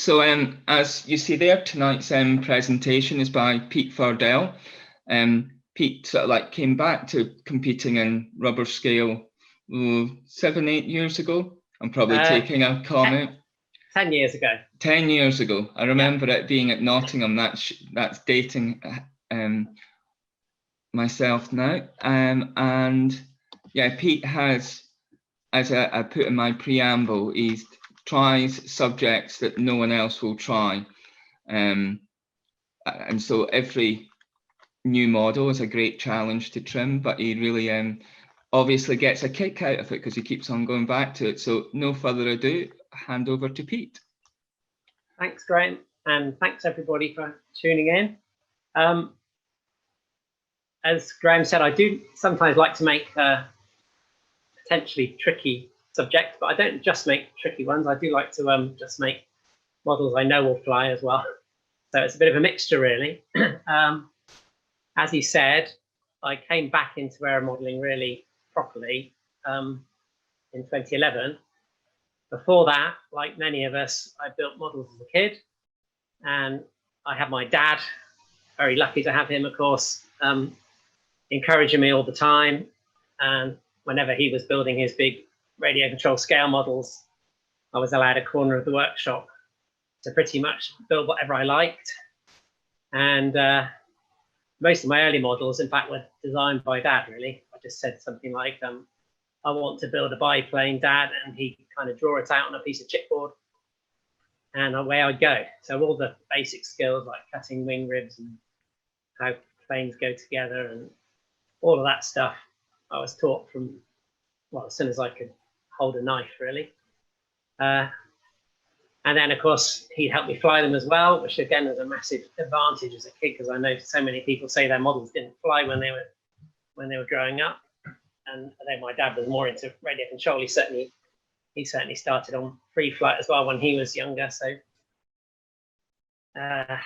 So as you see there, tonight's presentation is by Pete Fardell. Pete sort of like came back to competing in rubber scale 7-8 years ago. I'm probably taking a comment. 10 years ago. 10 years ago. I remember it being at Nottingham. That's dating myself now. And yeah, Pete has, as I put in my preamble, he tries subjects that no one else will try. And so every new model is a great challenge to trim, but he really obviously gets a kick out of it because he keeps on going back to it. So no further ado, hand over to Pete. Thanks, Graham, and thanks everybody for tuning in. As Graham said, I do sometimes like to make potentially tricky subjects, but I don't just make tricky ones. I do like to just make models I know will fly as well. So it's a bit of a mixture, really. As he said, I came back into aeromodeling really properly in 2011. Before that, like many of us, I built models as a kid, and I had my dad, very lucky to have him, of course, encouraging me all the time. And whenever he was building his big radio control scale models, I was allowed a corner of the workshop to pretty much build whatever I liked. And most of my early models, in fact, were designed by Dad, really. I just said something like, I want to build a biplane, Dad, and he'd kind of draw it out on a piece of chipboard, and away I'd go. So all the basic skills like cutting wing ribs and how planes go together and all of that stuff, I was taught from, well, as soon as I could hold a knife, really. And then, of course, he'd help me fly them as well, which again was a massive advantage as a kid, because I know so many people say their models didn't fly when they were growing up. And although my dad was more into radio control, he certainly started on free flight as well when he was younger. So that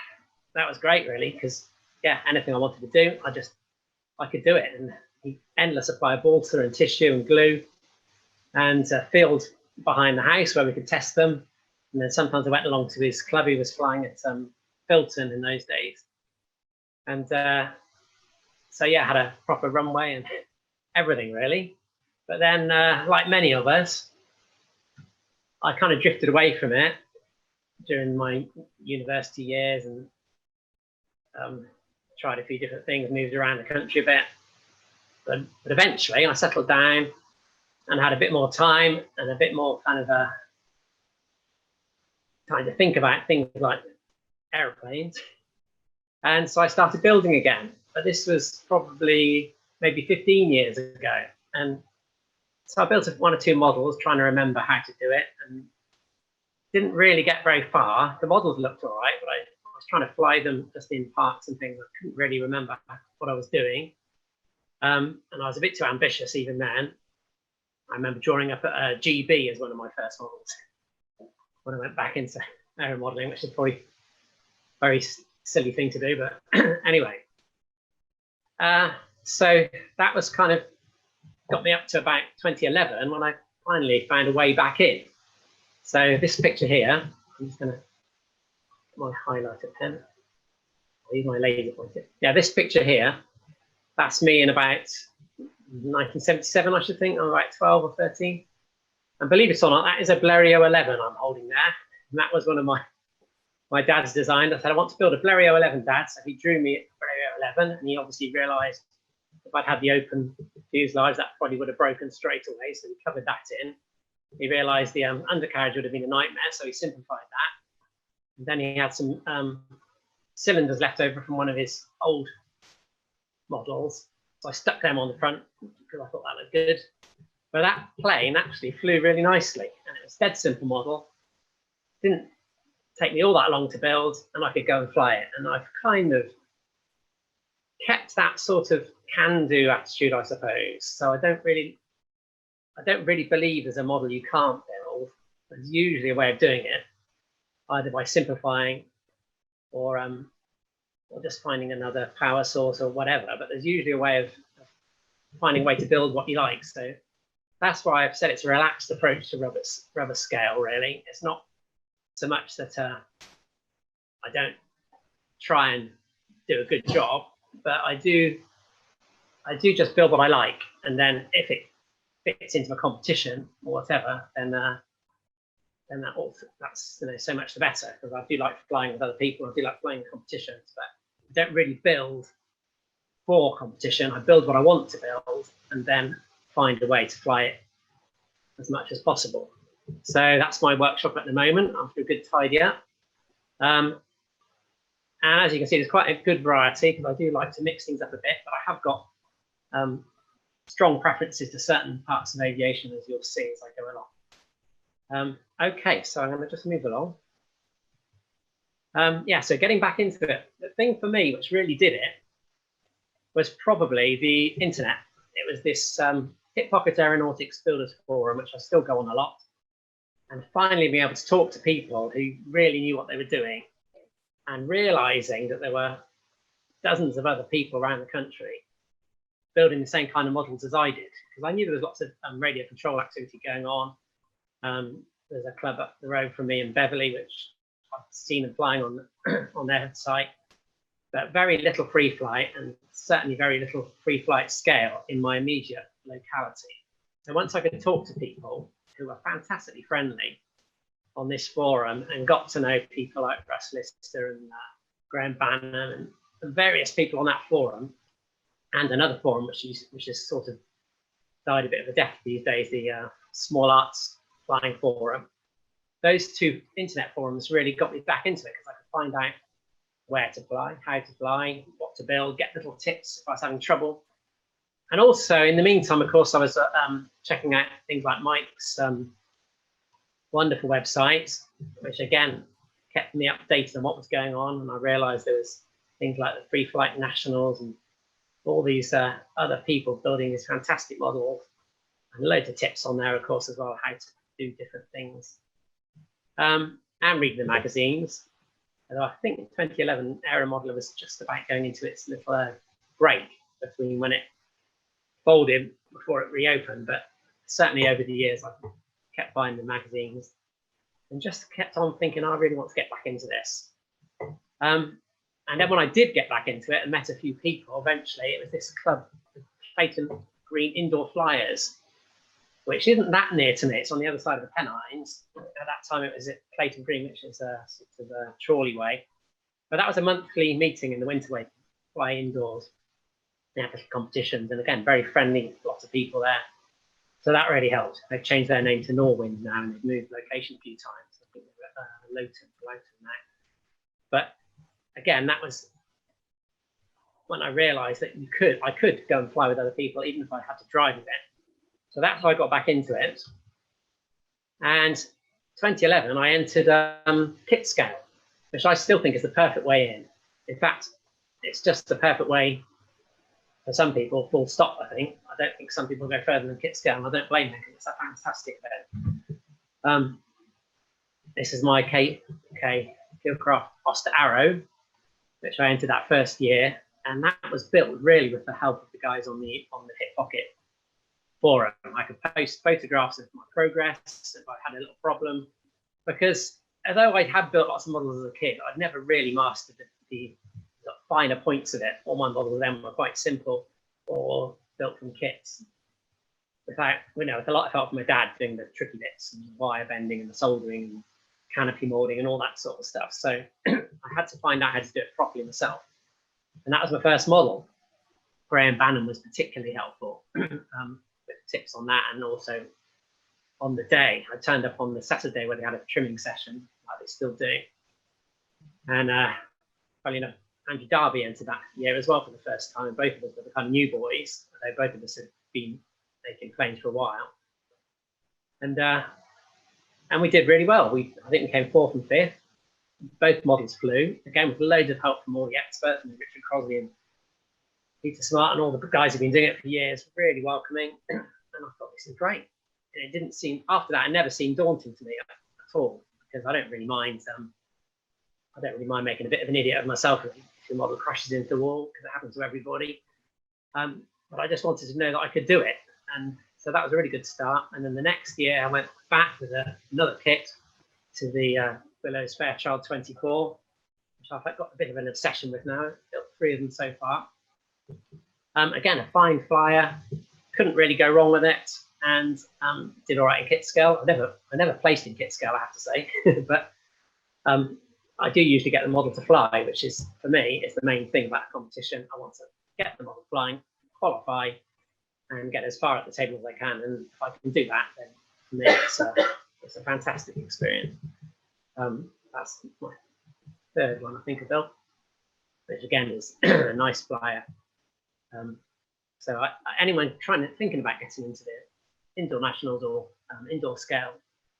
was great, really, because yeah, anything I wanted to do, I could do it. And endless supply of balsa and tissue and glue, and a field behind the house where we could test them. And then sometimes I went along to his club. He was flying at Filton in those days. And so yeah, I had a proper runway and everything, really. But then, like many of us, I kind of drifted away from it during my university years, and tried a few different things, moved around the country a bit. But eventually I settled down and had a bit more time and a bit more kind of time to think about things like airplanes. And so I started building again. But this was probably maybe 15 years ago. And so I built one or two models trying to remember how to do it, and didn't really get very far. The models looked all right, but I was trying to fly them just in parks and things. I couldn't really remember what I was doing. And I was a bit too ambitious even then. I remember drawing up a GB as one of my first models when I went back into aeromodeling, which is probably a very silly thing to do, but anyway. So that was kind of got me up to about 2011 when I finally found a way back in. So this picture here, I'm just going to get my highlighter pen. I'll use my laser pointer. Yeah, this picture here, that's me in about 1977, I should think. I'm about 12 or 13. And believe it or not, that is a Blériot 11 I'm holding there. And that was one of my dad's designs. I said, I want to build a Blériot 11, Dad. So he drew me a Blériot 11, and he obviously realized if I'd had the open fuselage, that probably would have broken straight away. So he covered that in. He realized the undercarriage would have been a nightmare, so he simplified that. And then he had some cylinders left over from one of his old models. So I stuck them on the front because I thought that looked good. But that plane actually flew really nicely, and it was a dead simple model. Didn't take me all that long to build, and I could go and fly it. And I've kind of kept that sort of can-do attitude, I suppose. So I don't really believe there's a model you can't build. There's usually a way of doing it, either by simplifying or just finding another power source or whatever. But there's usually a way of finding a way to build what you like. So that's why I've said it's a relaxed approach to rubber scale, really. It's not so much that I don't try and do a good job, but I do just build what I like, and then if it fits into a competition or whatever, then that's so much the better, because I do like flying with other people. I do like flying in competitions, but I don't really build for competition. I build what I want to build, and then find a way to fly it as much as possible. So that's my workshop at the moment, after a good tidy up. And as you can see, there's quite a good variety, because I do like to mix things up a bit, but I have got strong preferences to certain parts of aviation, as you'll see as I go along. Okay, so I'm going to just move along. Yeah, so getting back into it, the thing for me which really did it was probably the internet. It was this Hip-Pocket Aeronautics Builders Forum, which I still go on a lot, and finally being able to talk to people who really knew what they were doing, and realizing that there were dozens of other people around the country building the same kind of models as I did, because I knew there was lots of radio control activity going on. There's a club up the road from me in Beverley, which I've seen them flying on their site, but very little free flight, and certainly very little free flight scale in my immediate locality. So once I could talk to people who were fantastically friendly on this forum, and got to know people like Russ Lister and Graham Bannon and various people on that forum, and another forum which is sort of died a bit of a death these days, the Small Arts Flying Forum. Those two internet forums really got me back into it, because I could find out where to fly, how to fly, what to build, get little tips if I was having trouble. And also, in the meantime, of course, I was checking out things like Mike's wonderful website, which again kept me updated on what was going on. And I realized there was things like the Free Flight Nationals and all these other people building these fantastic models, and loads of tips on there, of course, as well, how to do different things. And reading the magazines. Although I think in 2011, aeromodeller was just about going into its little break between when it folded before it reopened, but certainly over the years, I kept buying the magazines and just kept on thinking, I really want to get back into this. And then when I did get back into it and met a few people, eventually it was this club, Clayton Green Indoor Flyers, which isn't that near to me. It's on the other side of the Pennines. At that time, it was at Clayton Green, which is sort of a trolley way. But that was a monthly meeting in the winter where you fly indoors. They had little competitions, and again, very friendly, lots of people there. So that really helped. They've changed their name to Norwind now, and they've moved location a few times. I think they're at Loughton now. But again, that was when I realised that I could go and fly with other people, even if I had to drive a bit. So that's how I got back into it. And 2011, I entered kit scale, which I still think is the perfect way in. In fact, it's just the perfect way for some people, full stop, I think. I don't think some people go further than kit scale, and I don't blame them, because it's a fantastic event. This is my Killcraft Oster Arrow, which I entered that first year, and that was built really with the help of the guys on the Hip-Pocket forum. I could post photographs of my progress if I had a little problem, because although I had built lots of models as a kid, I'd never really mastered the finer points of it. All my models then were quite simple or built from kits. Without, with a lot of help from my dad doing the tricky bits and wire bending and the soldering and canopy molding and all that sort of stuff. So I had to find out how to do it properly myself. And that was my first model. Graham Bannon was particularly helpful with tips on that, and also on the day. I turned up on the Saturday where they had a trimming session, like they still do. And funny enough, Andrew Darby entered that year as well for the first time, and both of us were the kind of new boys, although both of us had been making planes for a while. And we did really well. I think we came 4th and 5th. Both models flew, again with loads of help from all the experts, and Richard Crosby and Peter Smart and all the guys who've been doing it for years, really welcoming. And I thought, this is great. And it didn't seem, after that, it never seemed daunting to me at all, because I don't really mind making a bit of an idiot of myself if the model crashes into the wall, because it happens to everybody. But I just wanted to know that I could do it. And so that was a really good start. And then the next year I went back with another kit to the Willow's Fairchild 24, which I've got a bit of an obsession with now. I've built 3 of them so far. Again, a fine flyer, couldn't really go wrong with it, and did all right in kit scale. I never placed in kit scale, I have to say, but I do usually get the model to fly, which is, for me, is the main thing about a competition. I want to get the model flying, qualify, and get as far at the table as I can. And if I can do that, then for me, it's a fantastic experience. That's my 3rd one I think I built, which again is a nice flyer. So anyone thinking about getting into the indoor nationals or indoor scale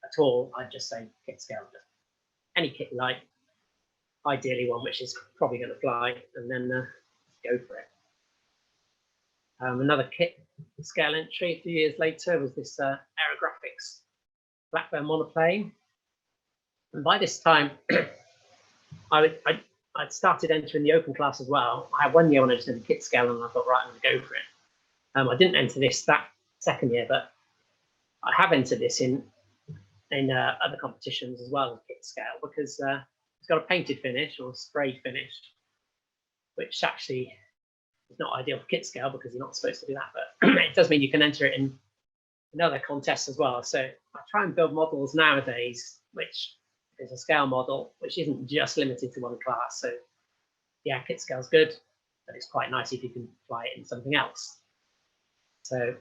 at all, I'd just say kit scale. Just any kit you like, ideally one which is probably going to fly, and then go for it. Another kit scale entry a few years later was this Aerographics Blackburn monoplane. And by this time, I'd started entering the open class as well. I had 1 year when I just did the kit scale, and I thought, right, I'm going to go for it. I didn't enter that 2nd year, but I have entered this in other competitions as well as kit scale, because it's got a painted finish or a sprayed finish, which actually is not ideal for kit scale because you're not supposed to do that, but it does mean you can enter it in other contests as well. So I try and build models nowadays, which is a scale model, which isn't just limited to one class. So yeah, kit scale's good, but it's quite nice if you can fly it in something else. So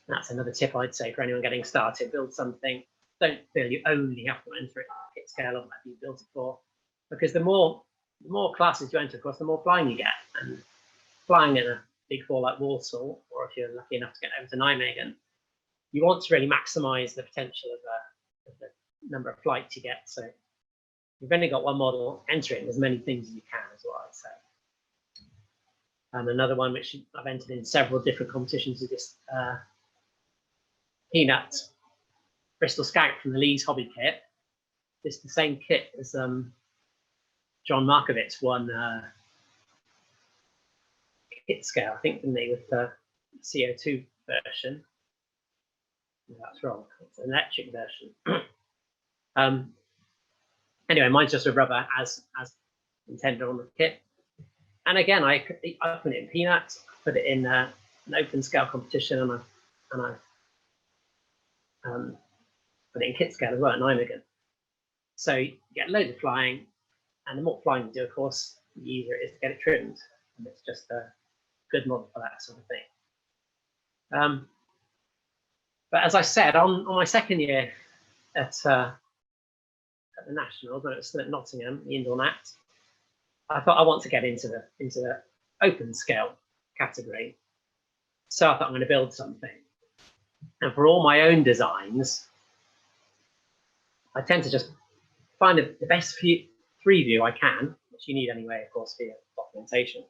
that's another tip I'd say for anyone getting started: build something. Don't feel you only have to enter it in kit scale or whatever you built it for, because the more classes you enter, of course, the more flying you get. And flying in a big four like Walsall, or if you're lucky enough to get over to Nijmegen, you want to really maximise the potential of the number of flights you get. So you've only got one model, enter it in as many things as you can, as well, I'd say. Another one which I've entered in several different competitions is this Peanut Bristol Scout from the Leeds Hobby Kit. This is the same kit as John Markovitz won kit scale, I think, didn't he, with the CO2 version. No, that's wrong. It's an electric version. Anyway, mine's just a rubber as intended on the kit. And again, I put it in Peanut, put it in an open scale competition, and I put it in kit scale as well at Nijmegen. So you get loads of flying, and the more flying you do, of course, the easier it is to get it trimmed. And it's just a good model for that sort of thing. But as I said, on my 2nd year at the Nationals, when it was still at Nottingham, the indoor nat, I thought I want to get into the open scale category. So I thought I'm going to build something. And for all my own designs, I tend to just find the best 3-view I can, which you need anyway, of course, for your documentation.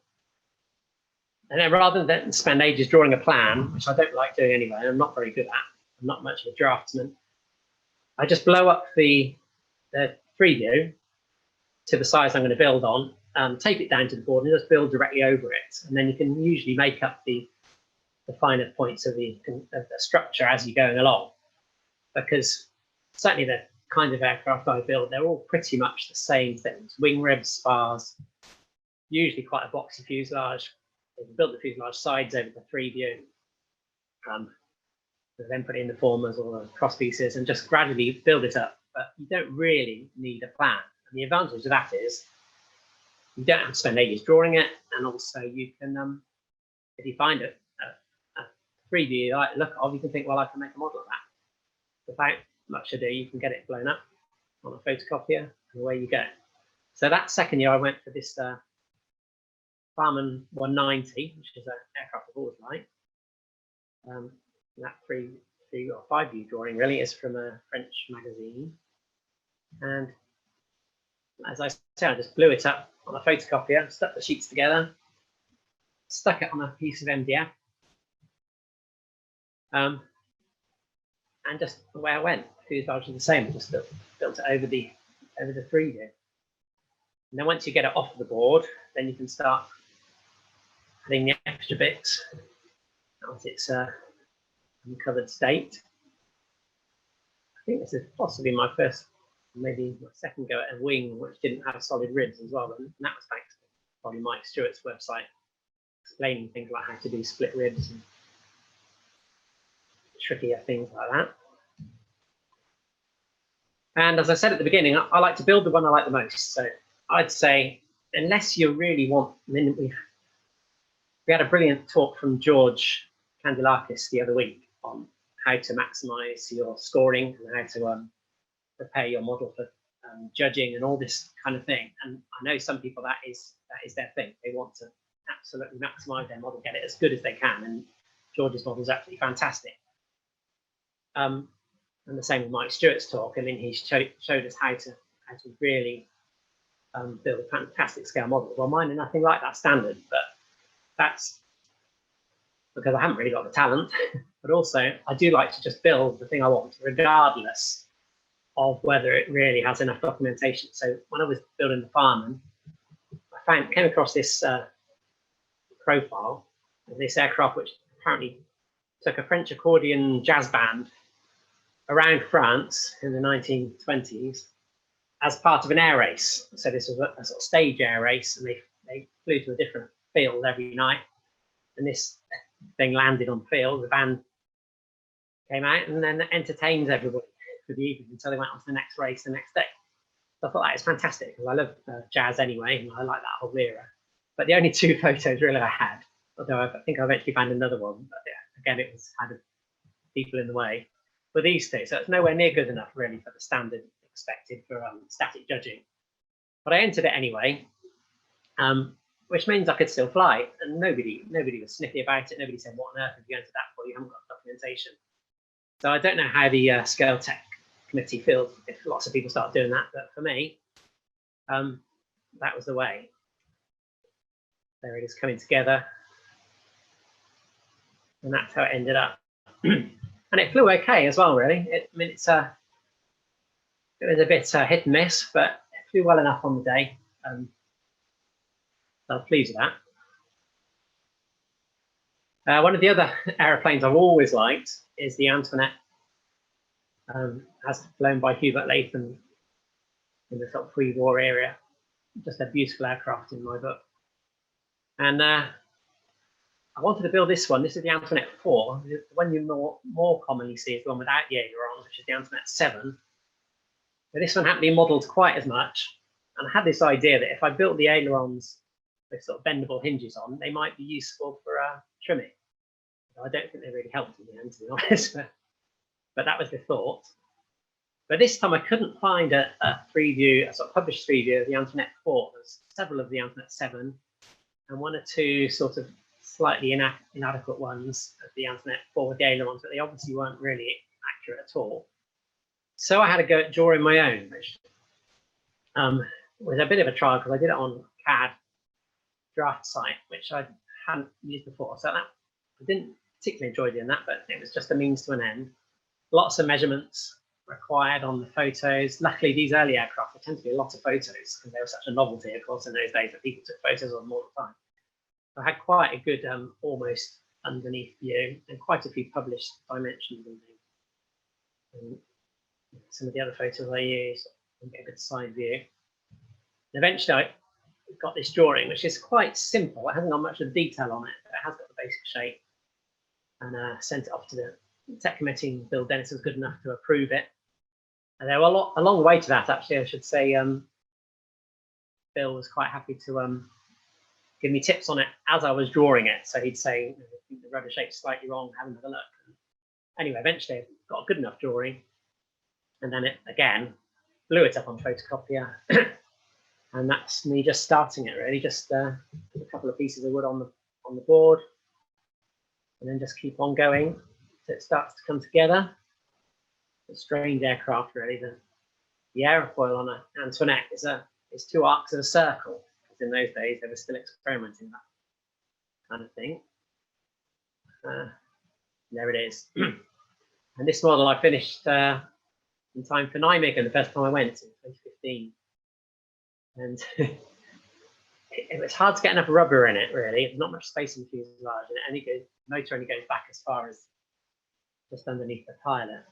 And then rather than spend ages drawing a plan, which I don't like doing anyway, and I'm not very good at, I'm not much of a draftsman, I just blow up the 3-view to the size I'm going to build on, tape it down to the board, and just build directly over it. And then you can usually make up the finer points of the structure as you're going along. Because certainly the kind of aircraft I build, they're all pretty much the same things. Wing ribs, spars, usually quite a boxy fuselage. You can build the fuselage sides over the 3-view, then put it in the formers or the cross pieces and just gradually build it up. But you don't really need a plan. And the advantage of that is you don't have to spend ages drawing it, and also you can, if you find a 3-view you like the look of, you can think, well, I can make a model of that. Without much ado, you can get it blown up on a photocopier, and away you go. So that 2nd year, I went for this Farman 190, which is an aircraft I've always liked. That 3 or 5-view drawing really is from a French magazine. And as I said, I just blew it up on a photocopier, stuck the sheets together, stuck it on a piece of MDF, and just away I went. The fuselage was the same, just built it over the 3-view. And then once you get it off the board, then you can start adding the extra bits once it's uncovered state. I think this is possibly my first maybe my second go at a wing which didn't have solid ribs as well, and that was thanks to probably Mike Stewart's website explaining things like how to do split ribs and trickier things like that. And as I said at the beginning, I like to build the one I like the most. So I'd say, unless you really want, I mean, we had a brilliant talk from George Kandilakis the other week on how to maximize your scoring and how to prepare your model for judging and all this kind of thing. And I know some people that is their thing. They want to absolutely maximize their model, get it as good as they can. And George's model is absolutely fantastic. And the same with Mike Stewart's talk. I mean, he showed us how to really build a fantastic scale model. Well, mine are nothing like that standard, but that's because I haven't really got the talent. But also, I do like to just build the thing I want, regardless of whether it really has enough documentation. So when I was building the Fireman, I came across this profile of this aircraft, which apparently took a French accordion jazz band around France in the 1920s as part of an air race. So this was a sort of stage air race, and they flew to a different field every night. And this thing landed on the field, the band came out and then entertained everybody for the evening until they went on to the next race the next day. So I thought that was fantastic, because I love jazz anyway, and I like that whole era. But the only two photos really I had, although I think I eventually found another one, but yeah, again, it was had people in the way, were these two. So it's nowhere near good enough really for the standard expected for static judging. But I entered it anyway, which means I could still fly, and nobody was sniffy about it. Nobody said, what on earth have you entered that for? You haven't got documentation. So I don't know how the Scale Tech committee feels if lots of people start doing that, but for me, that was the way. There it is coming together, and that's how it ended up. And it flew okay as well, really. I mean, it was a bit hit and miss, but it flew well enough on the day. So I was pleased with that. One of the other aeroplanes I've always liked is the Antoinette, as flown by Hubert Latham in the sort of pre-war area. Just a beautiful aircraft in my book. And I wanted to build this one. This is the Antoinette 4. The one you more commonly see is the one without the aileron, which is the Antoinette 7. But this one hadn't been modelled quite as much. And I had this idea that if I built the ailerons with sort of bendable hinges on, they might be useful for trimming. I don't think they really helped in the end, to be honest. But that was the thought. But this time I couldn't find a preview, a sort of published preview of the Antoinette 4. There's several of the Antoinette 7 and one or two sort of slightly inadequate ones of the Antoinette 4 with the ailerons, but they obviously weren't really accurate at all. So I had to go at drawing my own, which was a bit of a trial because I did it on CAD draft site, which I hadn't used before. So that I didn't particularly enjoy doing that, but it was just a means to an end. Lots of measurements required on the photos. Luckily, these early aircraft, there tend to be a lot of photos because they were such a novelty, of course, in those days that people took photos of them all the time. So I had quite a good almost underneath view and quite a few published dimensions and things. And some of the other photos I used, and get a good side view. And eventually I got this drawing, which is quite simple. It hasn't got much of the detail on it, but it has got the basic shape. And sent it off to the tech committee, and Bill Dennis was good enough to approve it. And there were a long way to that, actually, I should say. Bill was quite happy to give me tips on it as I was drawing it. So he'd say, I think the rudder shape's slightly wrong, have another look. And anyway, eventually I got a good enough drawing. And then it, again, blew it up on photocopier. And that's me just starting it, really. Just a couple of pieces of wood on the board. And then just keep on going so it starts to come together. It's a strange aircraft, really. The aerofoil on an Antoinette is two arcs of a circle. Because in those days, they were still experimenting with that kind of thing. There it is. And this model I finished in time for Nijmegen the first time I went in 2015. And it was hard to get enough rubber in it, really. There's not much space in the fuselage, and the motor only goes back as far as just underneath the pilot.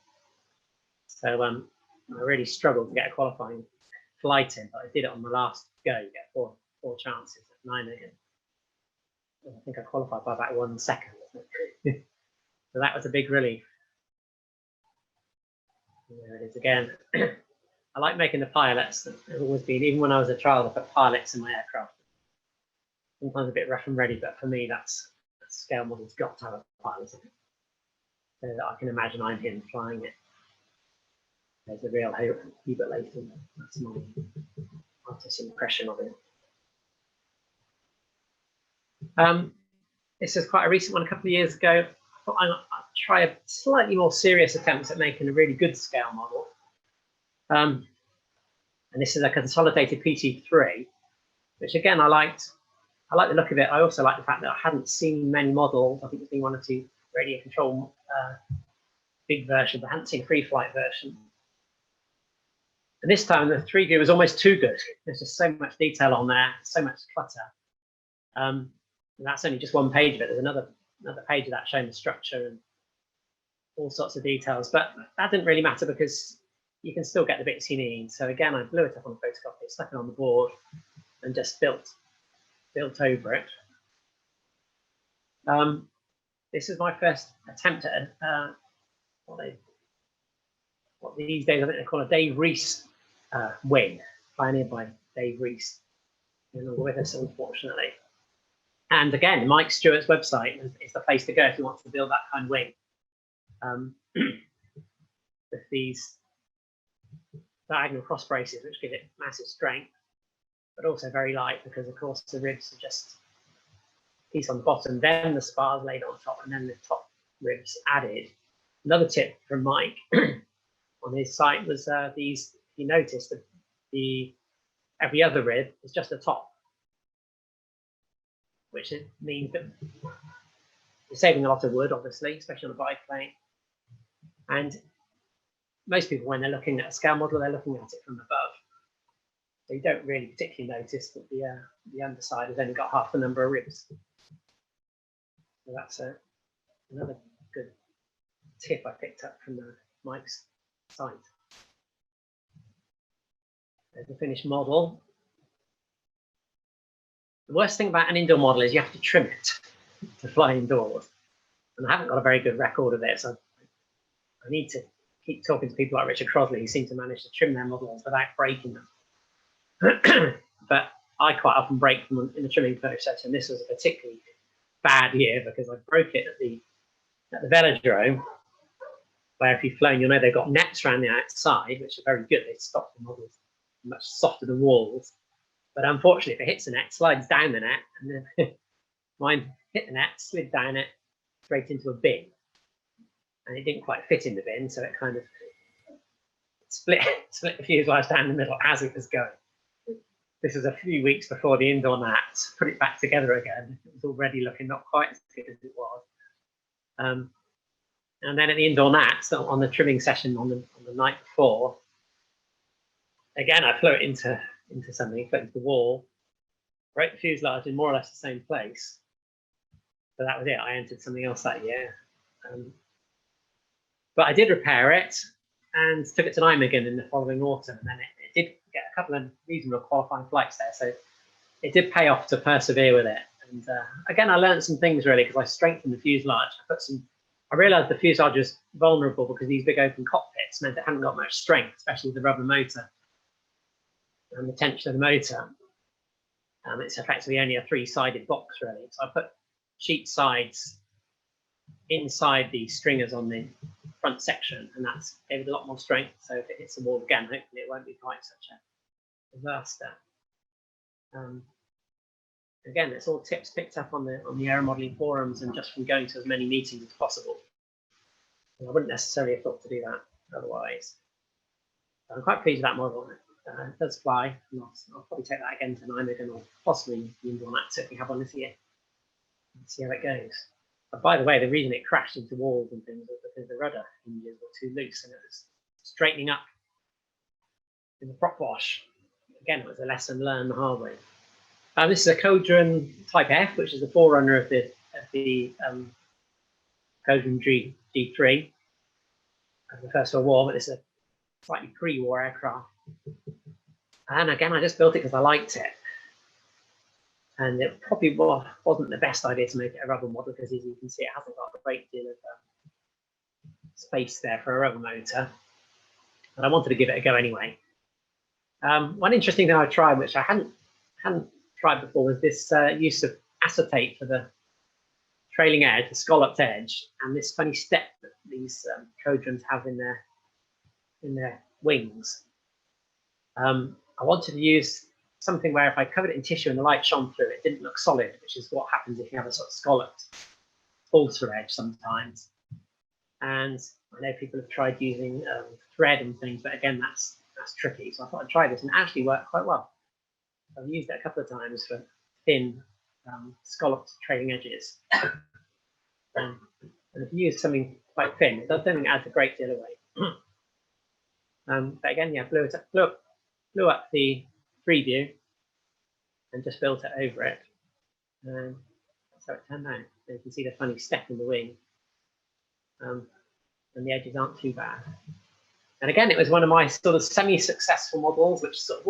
So I really struggled to get a qualifying flight in, but I did it on the last go. You get four chances at Nijmegen. I think I qualified by about 1 second. So that was a big relief. And there it is again. I like making the pilots. I've always been, even when I was a child, I put pilots in my aircraft. Sometimes a bit rough and ready, but for me, that's a scale model's got to have a pilot in it, so that I can imagine I'm him flying it. There's a real Hubert Layton. That's my artist's impression of it. This is quite a recent one. A couple of years ago, I thought I'd try a slightly more serious attempt at making a really good scale model. And this is a consolidated PT3, which again I liked the look of it. I also like the fact that I hadn't seen many models. I think there's been 1 or 2 radio control big versions, but I hadn't seen a free flight version. And this time the 3D was almost too good. There's just so much detail on there, so much clutter. And that's only just 1 page of it. There's another page of that showing the structure and all sorts of details. But that didn't really matter because you can still get the bits you need. So again, I blew it up on a photocopy, stuck it on the board, and just built over it. This is my first attempt at what these days I think they call a Dave Reese wing, pioneered by Dave Reese, who's no longer with us, unfortunately. And again, Mike Stewart's website is the place to go if you want to build that kind of wing. With these diagonal cross braces, which give it massive strength, but also very light because, of course, the ribs are just a piece on the bottom, then the spars laid on top, and then the top ribs added. Another tip from Mike on his site was these. You notice that every other rib is just a top, which means that you're saving a lot of wood, obviously, especially on a biplane. And most people, when they're looking at a scale model, they're looking at it from above. So you don't really particularly notice that the underside has only got half the number of ribs. So that's another good tip I picked up from Mike's site. There's the finished model. The worst thing about an indoor model is you have to trim it to fly indoors. And I haven't got a very good record of this. I need to keep talking to people like Richard Crosley, who seem to manage to trim their models without breaking them. But I quite often break them in the trimming process, and this was a particularly bad year because I broke it at the velodrome, where if you've flown, you'll know they've got nets around the outside, which are very good. They stop the models much softer than walls. But unfortunately, if it hits the net, it slides down the net, and then mine hit the net, slid down it straight into a bin. And it didn't quite fit in the bin, so it kind of split the fuselage down the middle as it was going. This was a few weeks before the indoor nats, put it back together again. It was already looking not quite as good as it was. And then at the indoor nats, on the trimming session on the night before, again, I flew it into something, flew it into the wall, broke the fuselage in more or less the same place. So that was it. I entered something else that year. But I did repair it and took it to Nijmegen in the following autumn. And then it did get a couple of reasonable qualifying flights there. So it did pay off to persevere with it. And again, I learned some things really because I strengthened the fuselage. I realized the fuselage was vulnerable because these big open cockpits meant it hadn't got much strength, especially with the rubber motor and the tension of the motor. It's effectively only a 3-sided box really. So I put sheet sides inside the stringers on the front section, and that's gave it a lot more strength. So if it hits the wall again, hopefully it won't be quite such a disaster. Again, it's all tips picked up on the aero modeling forums and just from going to as many meetings as possible. And I wouldn't necessarily have thought to do that otherwise. So I'm quite pleased with that model. It does fly, and I'll probably take that again to Nijmegen or possibly the indoor nats if we have one this year and see how it goes. But by the way, the reason it crashed into walls and things was because the rudder hinges were too loose and it was straightening up in the prop wash. Again, it was a lesson learned the hard way. This is a Codron Type F, which is the forerunner of the Codron G3 of the First World War, but this is slightly pre-war aircraft. And again, I just built it because I liked it. And it probably wasn't the best idea to make it a rubber model because, as you can see, it hasn't got a great deal of space there for a rubber motor. But I wanted to give it a go anyway. One interesting thing I tried, which I hadn't tried before, was this use of acetate for the trailing edge, the scalloped edge, and this funny step that these Trojans have in their wings. I wanted to use something where if I covered it in tissue and the light shone through, it didn't look solid, which is what happens if you have a sort of scalloped halter edge sometimes. And I know people have tried using thread and things, but again, that's tricky. So I thought I'd try this, and it actually worked quite well. I've used it a couple of times for thin scalloped trailing edges. And if you use something quite thin, it doesn't think it adds a great deal of weight. But again, yeah, blew up the free view and just built it over it. And that's how it turned out. So you can see the funny step in the wing. And the edges aren't too bad. And again, it was one of my sort of semi-successful models, which sort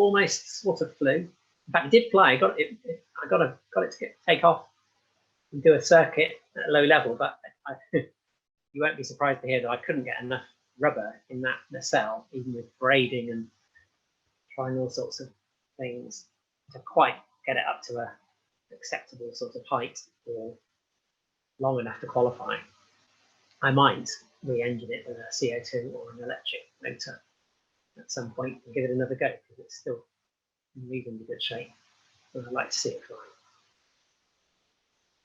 of flew. In fact, it did fly. I got it to take off and do a circuit at a low level, but you won't be surprised to hear that I couldn't get enough rubber in that nacelle, even with braiding and trying all sorts of things to quite get it up to an acceptable sort of height or long enough to qualify. I might re-engine it with a CO2 or an electric motor at some point and give it another go, because it's still in reasonably good shape, and I'd like to see it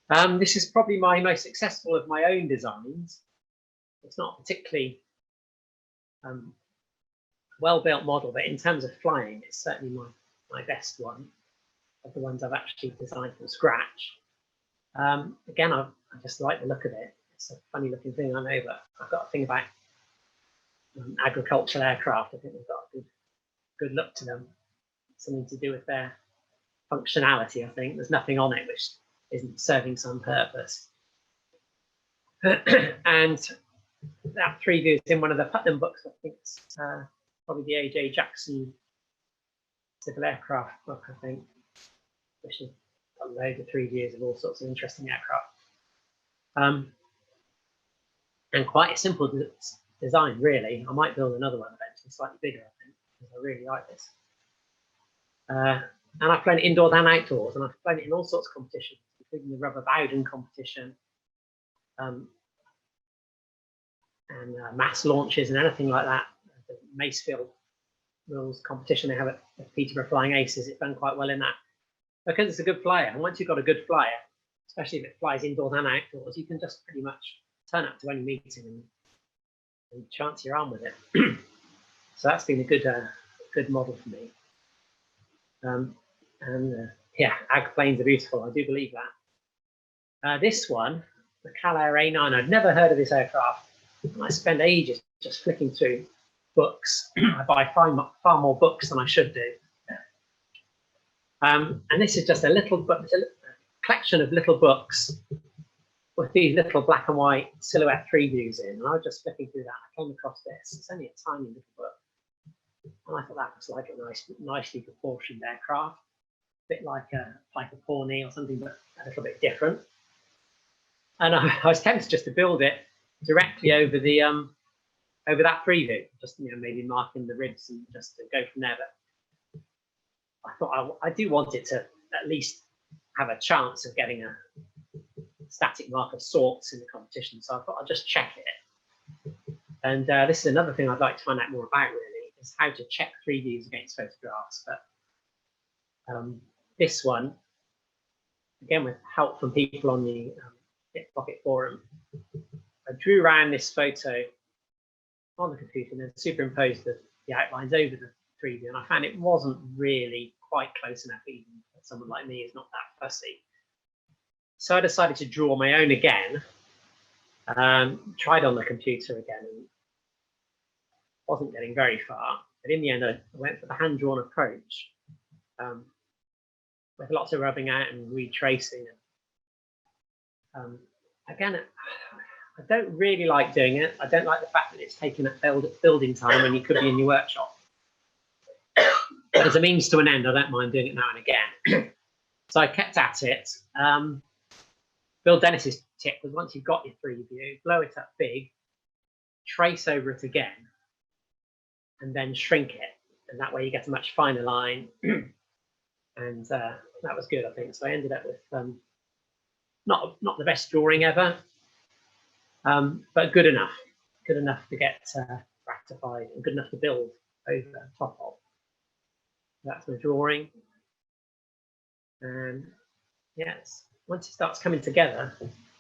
fly. This is probably my most successful of my own designs. It's not particularly well-built model, but in terms of flying, it's certainly my best one of the ones I've actually designed from scratch. Again, I just like the look of it. It's a funny looking thing, I know, but I've got a thing about agricultural aircraft. I think they've got a good look to them. Something to do with their functionality, I think. There's nothing on it which isn't serving some purpose. And that 3D is in one of the Putnam books. I think it's probably the A.J. Jackson Civil Aircraft book, I think, which has got loads of 3Ds of all sorts of interesting aircraft. And quite a simple design, really. I might build another one eventually, slightly bigger, I think, because I really like this. And I've flown it indoors and outdoors, and I've flown it in all sorts of competitions, including the Rubber Bowden competition, and mass launches and anything like that. The Macefield rules competition they have at Peterborough Flying Aces, it's done quite well in that. Because it's a good flyer, and once you've got a good flyer, especially if it flies indoors and outdoors, you can just pretty much turn up to any meeting and chance your arm with it. So that's been a good model for me. Yeah, ag planes are beautiful, I do believe that. This one, the Calair A9, I'd never heard of this aircraft, and I spend ages just flicking through books. I buy far more books than I should do. And this is just a little book, it's a collection of little books with these little black and white silhouette 3 views in. And I was just flicking through that. I came across this. It's only a tiny little book. And I thought that was like a nicely proportioned aircraft, a bit like a Pawnee or something, but a little bit different. And I was tempted just to build it directly over the over that preview, just maybe marking the ribs and just to go from there. But I thought I do want it to at least have a chance of getting a static mark of sorts in the competition. So I thought I'll just check it. And this is another thing I'd like to find out more about, really, is how to check 3Ds against photographs. But this one, again, with help from people on the Pocket forum, I drew around this photo on the computer and then superimposed the outlines over the 3D, and I found it wasn't really quite close enough, even for someone like me who's not that fussy. So I decided to draw my own again, tried on the computer again, and wasn't getting very far. But in the end, I went for the hand-drawn approach, with lots of rubbing out and retracing. Again, I don't really like doing it. I don't like the fact that it's taking up building time when you could be in your workshop. But as a means to an end, I don't mind doing it now and again. So I kept at it. Bill Dennis's tip was once you've got your 3D view, blow it up big, trace over it again, and then shrink it. And that way you get a much finer line. And that was good, I think. So I ended up with not the best drawing ever, but good enough to get rectified and good enough to build over top of. That's the drawing. And yes, once it starts coming together,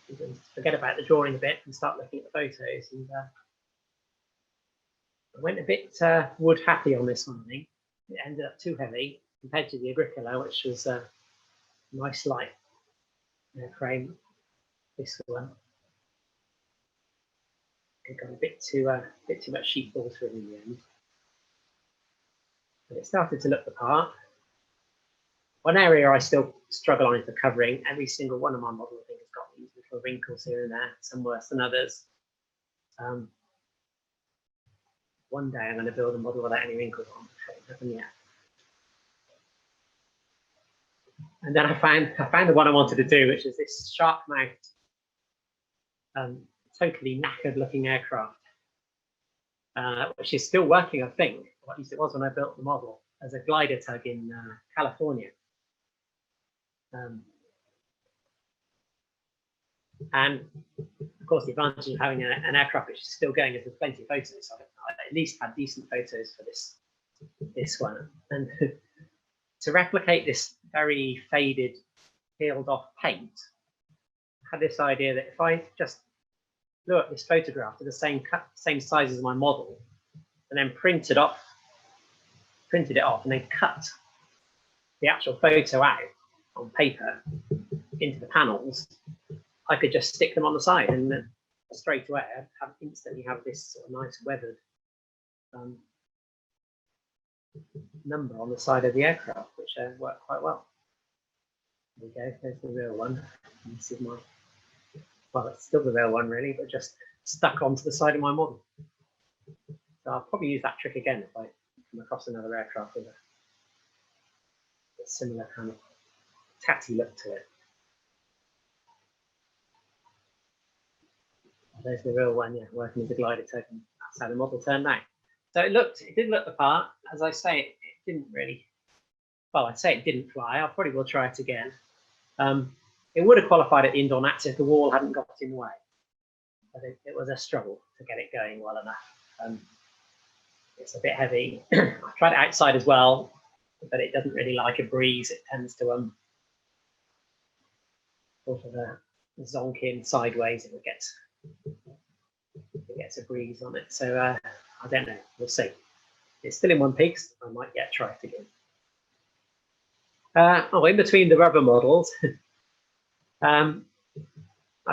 you can forget about the drawing a bit and start looking at the photos. And I went a bit wood happy on this one, I think. It ended up too heavy compared to the Agricola, which was a nice light frame. This one, it got a bit too much sheet water in the end. But it started to look the part. One area I still struggle on is the covering. Every single one of my models, I think, has got these little wrinkles here and there, some worse than others. One day I'm going to build a model without any wrinkles on. I haven't happened yet. And then I found the one I wanted to do, which is this shark-mouthed, totally knackered-looking aircraft, which is still working, I think. Or at least it was when I built the model as a glider tug in California. And of course, the advantage of having an aircraft which is still going is there's plenty of photos. So I at least had decent photos for this one. And to replicate this very faded, peeled off paint, I had this idea that if I just blew up this photograph to the same size as my model, and then printed it off, and then cut the actual photo out on paper into the panels, I could just stick them on the side, and then straight away I'd instantly have this sort of nice weathered number on the side of the aircraft, which worked quite well. There we go. There's the real one. And this is my, well, it's still the real one really, but just stuck onto the side of my model. So I'll probably use that trick again if I come across another aircraft with a similar kind of tatty look to it. There's the real one, yeah, working as a glider tug, and that's how the model turned out. So it did look the part. As I say, it didn't really, well, I'd say it didn't fly. I probably will try it again. It would have qualified at the indoor nats if the wall hadn't got in the way. But it was a struggle to get it going well enough. It's a bit heavy. I tried it outside as well, but it doesn't really like a breeze. It tends to sort of zonk in sideways if it gets a breeze on it. So I don't know. We'll see. It's still in one piece. I might yet try it again. In between the rubber models, I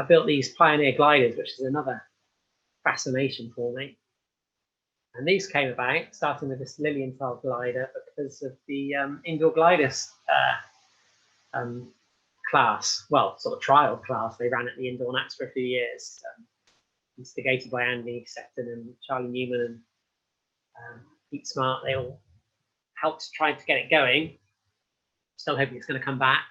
built these Pioneer gliders, which is another fascination for me. And these came about starting with this Lilienthal glider because of the indoor gliders class, well, sort of trial class they ran at the indoor nats for a few years, instigated by Andy Sefton and Charlie Newman and Pete Smart. They all helped try to get it going. Still hoping it's going to come back.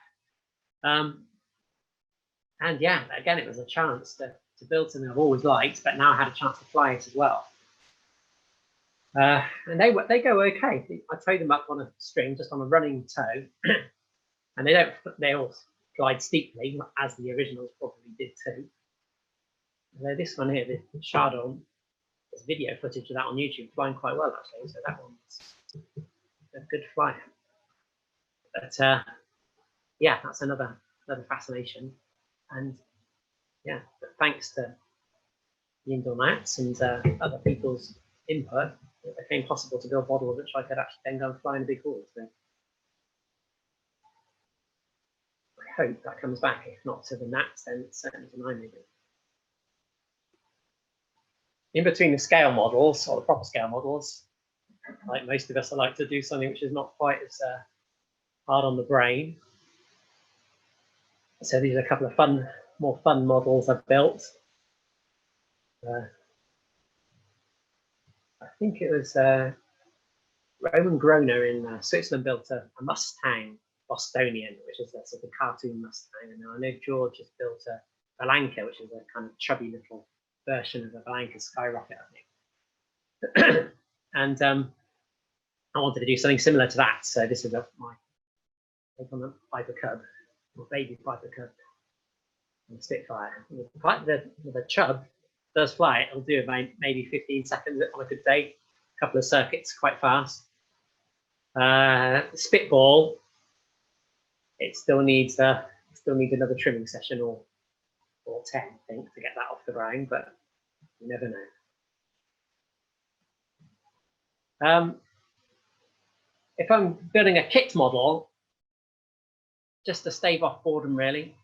And yeah, again, it was a chance to build something I've always liked, but now I had a chance to fly it as well. And they go okay. I tied them up on a string, just on a running tow, and they all glide steeply, as the originals probably did too. Although this one here, the Chardon, there's video footage of that on YouTube, flying quite well actually. So that one's a good flyer. But yeah, that's another fascination. And yeah, but thanks to the indoor nats and other people's input, it became possible to build models which I could actually then go and fly in a big hall. So I hope that comes back. If not to the nats, then certainly to mine maybe. In between the scale models, or the proper scale models, like most of us, I like to do something which is not quite as hard on the brain. So these are a couple of more fun models I've built. I think it was Roman Groner in Switzerland built a Mustang Bostonian, which is a sort of cartoon Mustang. And I know George has built a Valanca, which is a kind of chubby little version of a Valanca Skyrocket, I think. And I wanted to do something similar to that. So this is my take on the Piper Cub, or baby Piper Cub, and the Spitfire. The Chub does fly. It'll do about maybe 15 seconds on a good day. A couple of circuits, quite fast. Spitball, it still needs another trimming session or 10, I think, to get that off the ground, but you never know. If I'm building a kit model, just to stave off boredom, really,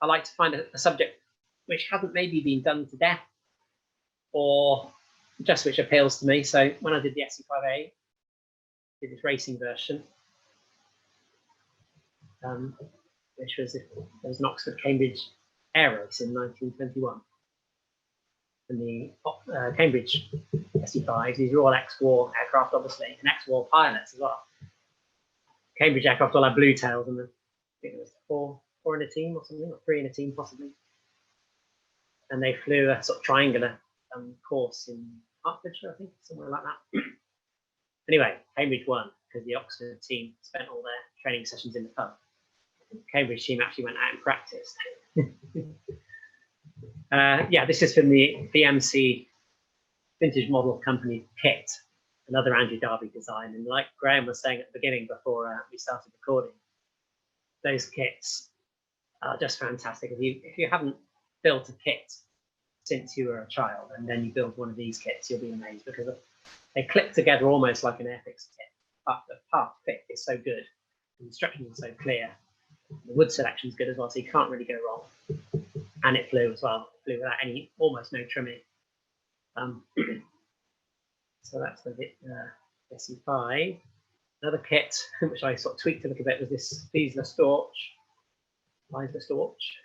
I like to find a subject which hasn't maybe been done to death, or just which appeals to me. So when I did the SE5A, did this racing version, which was there was an Oxford Cambridge air race in 1921, and the Cambridge SE5s, these are all ex-war aircraft, obviously, and ex-war pilots as well. Cambridge aircraft all had blue tails, and I think there was four in a team or something, or 3 in a team possibly. And they flew a sort of triangular course in Hertfordshire, I think, somewhere like that. Anyway, Cambridge won because the Oxford team spent all their training sessions in the pub. The Cambridge team actually went out and practiced. Yeah, this is from the BMC Vintage Model Company kit, another Andrew Darby design. And like Graham was saying at the beginning before we started recording, those kits are just fantastic. If you haven't built a kit since you were a child, and then you build one of these kits, you'll be amazed because they click together almost like an Airfix kit. But the part fit is so good, the instructions are so clear, the wood selection is good as well, so you can't really go wrong. And it flew as well. It flew without almost no trimming. So that's the SE5. Another kit, which I sort of tweaked a little bit, was this Leisler Storch.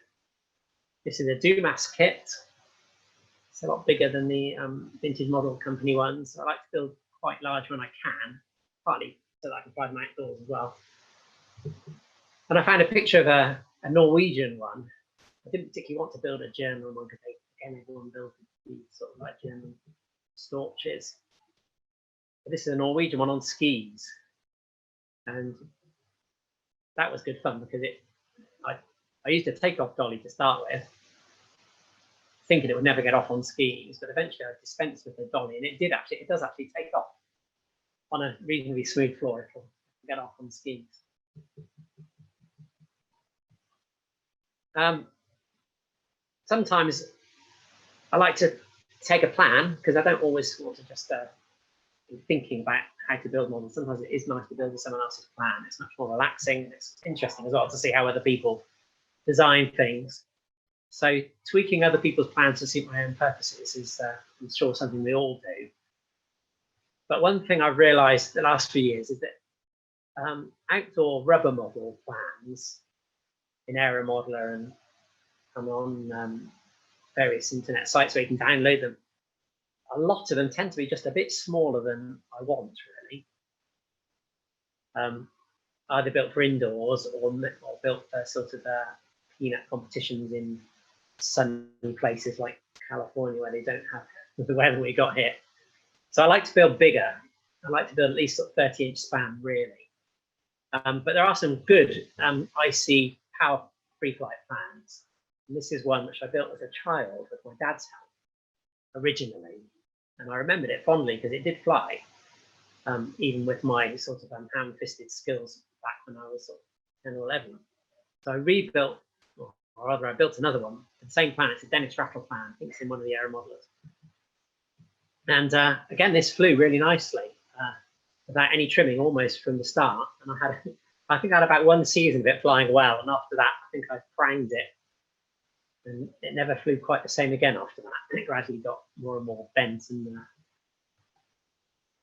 This is a Dumas kit. It's a lot bigger than the Vintage Model Company ones. I like to build quite large when I can, partly so that I can fly them outdoors as well. And I found a picture of a Norwegian one. I didn't particularly want to build a German one because everyone builds these sort of like German Storches. But this is a Norwegian one on skis. And that was good fun because I used a takeoff dolly to start with, thinking it would never get off on skis, but eventually I dispensed with the dolly, and it does actually take off on a reasonably smooth floor. It'll get off on skis. Sometimes I like to take a plan because I don't always want to just be thinking about how to build models. Sometimes it is nice to build with someone else's plan. It's much more relaxing. It's interesting as well to see how other people design things. So tweaking other people's plans to suit my own purposes is, I'm sure, something we all do. But one thing I've realized the last few years is that outdoor rubber model plans in aeromodeller and on various internet sites where you can download them, a lot of them tend to be just a bit smaller than I want, really. Either built for indoors or built for sort of peanut competitions in sunny places like California where they don't have the weather we got here. So I like to build bigger. I like to build at least sort of 30-inch span, really. But there are some good icy power free flight plans. And this is one which I built as a child with my dad's help originally. And I remembered it fondly because it did fly, even with my sort of ham-fisted skills back when I was sort of 10 or 11. So I rebuilt, or rather I built another one, the same plan. It's a Dennis Rattle plan. I think it's in one of the aeromodelers. And again, this flew really nicely without any trimming almost from the start. And I think I had about one season of it flying well. And after that, I think I pranged it. And it never flew quite the same again after that. And it gradually got more and more bent and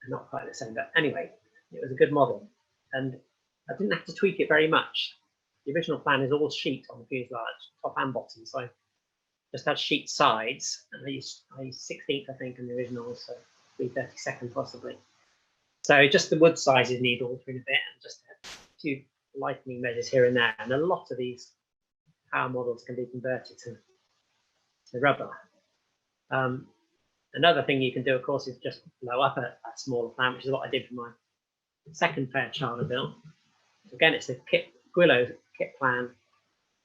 not quite the same. But anyway, it was a good model. And I didn't have to tweak it very much. The original plan is all sheet on the fuselage, top and bottom. So I just had sheet sides, and I used 16th, I think, in the original, so 3/32 possibly. So just the wood sizes need altering a bit, and just a few lightening measures here and there. And a lot of these power models can be converted to rubber. Another thing you can do, of course, is just blow up a smaller plan, which is what I did for my second Fairchild I built. Again, it's a Guillow kit plan,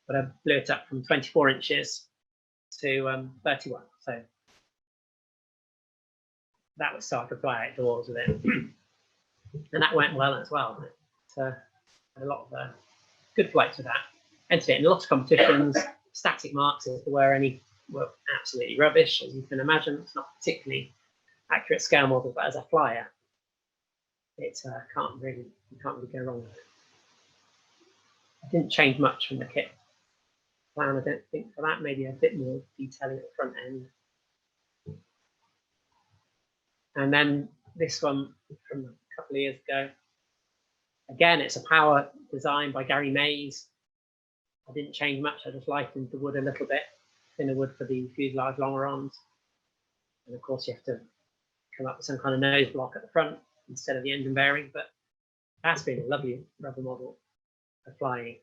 but I blew it up from 24 inches to 31. So that was so I could fly outdoors with it. And that went well as well. Had a lot of good flights with that. Entered it in lots of competitions. Static marks, if there were any, were absolutely rubbish, as you can imagine. It's not particularly accurate scale model, but as a flyer, it you can't really go wrong with it. I didn't change much from the kit plan, I don't think, for that. Maybe a bit more detailing at the front end. And then this one from a couple of years ago. Again, it's a power design by Gary Mays. I didn't change much. I just lightened the wood a little bit, thinner wood for the fuselage longerons. And of course, you have to come up with some kind of nose block at the front instead of the engine bearing. But that's been a lovely rubber model for flying.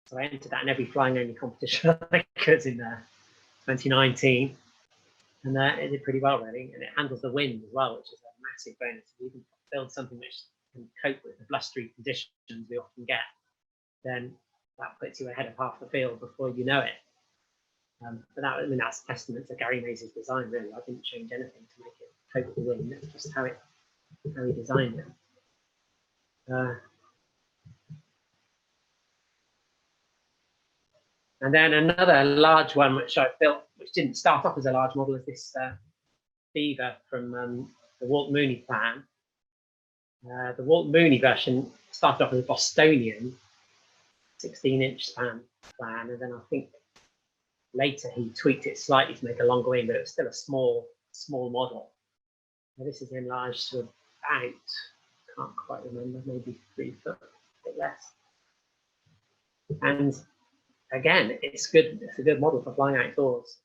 So I entered that in every flying only competition I could in 2019. And it did pretty well, really. And it handles the wind as well, which is a massive bonus. If you can build something which can cope with the blustery conditions we often get, then that puts you ahead of half the field before you know it. But that, I mean, that's a testament to Gary Mays' design, really. I didn't change anything to make it cope with the wind. It's just how he designed it. And then another large one which I built, which didn't start off as a large model, is this Beaver from the Walt Mooney plan. The Walt Mooney version started off as a Bostonian 16-inch span plan, and then I think later he tweaked it slightly to make a longer wing, but it was still a small model. Now this is enlarged to about, can't quite remember, maybe 3 foot, a bit less. And again, it's good. It's a good model for flying outdoors.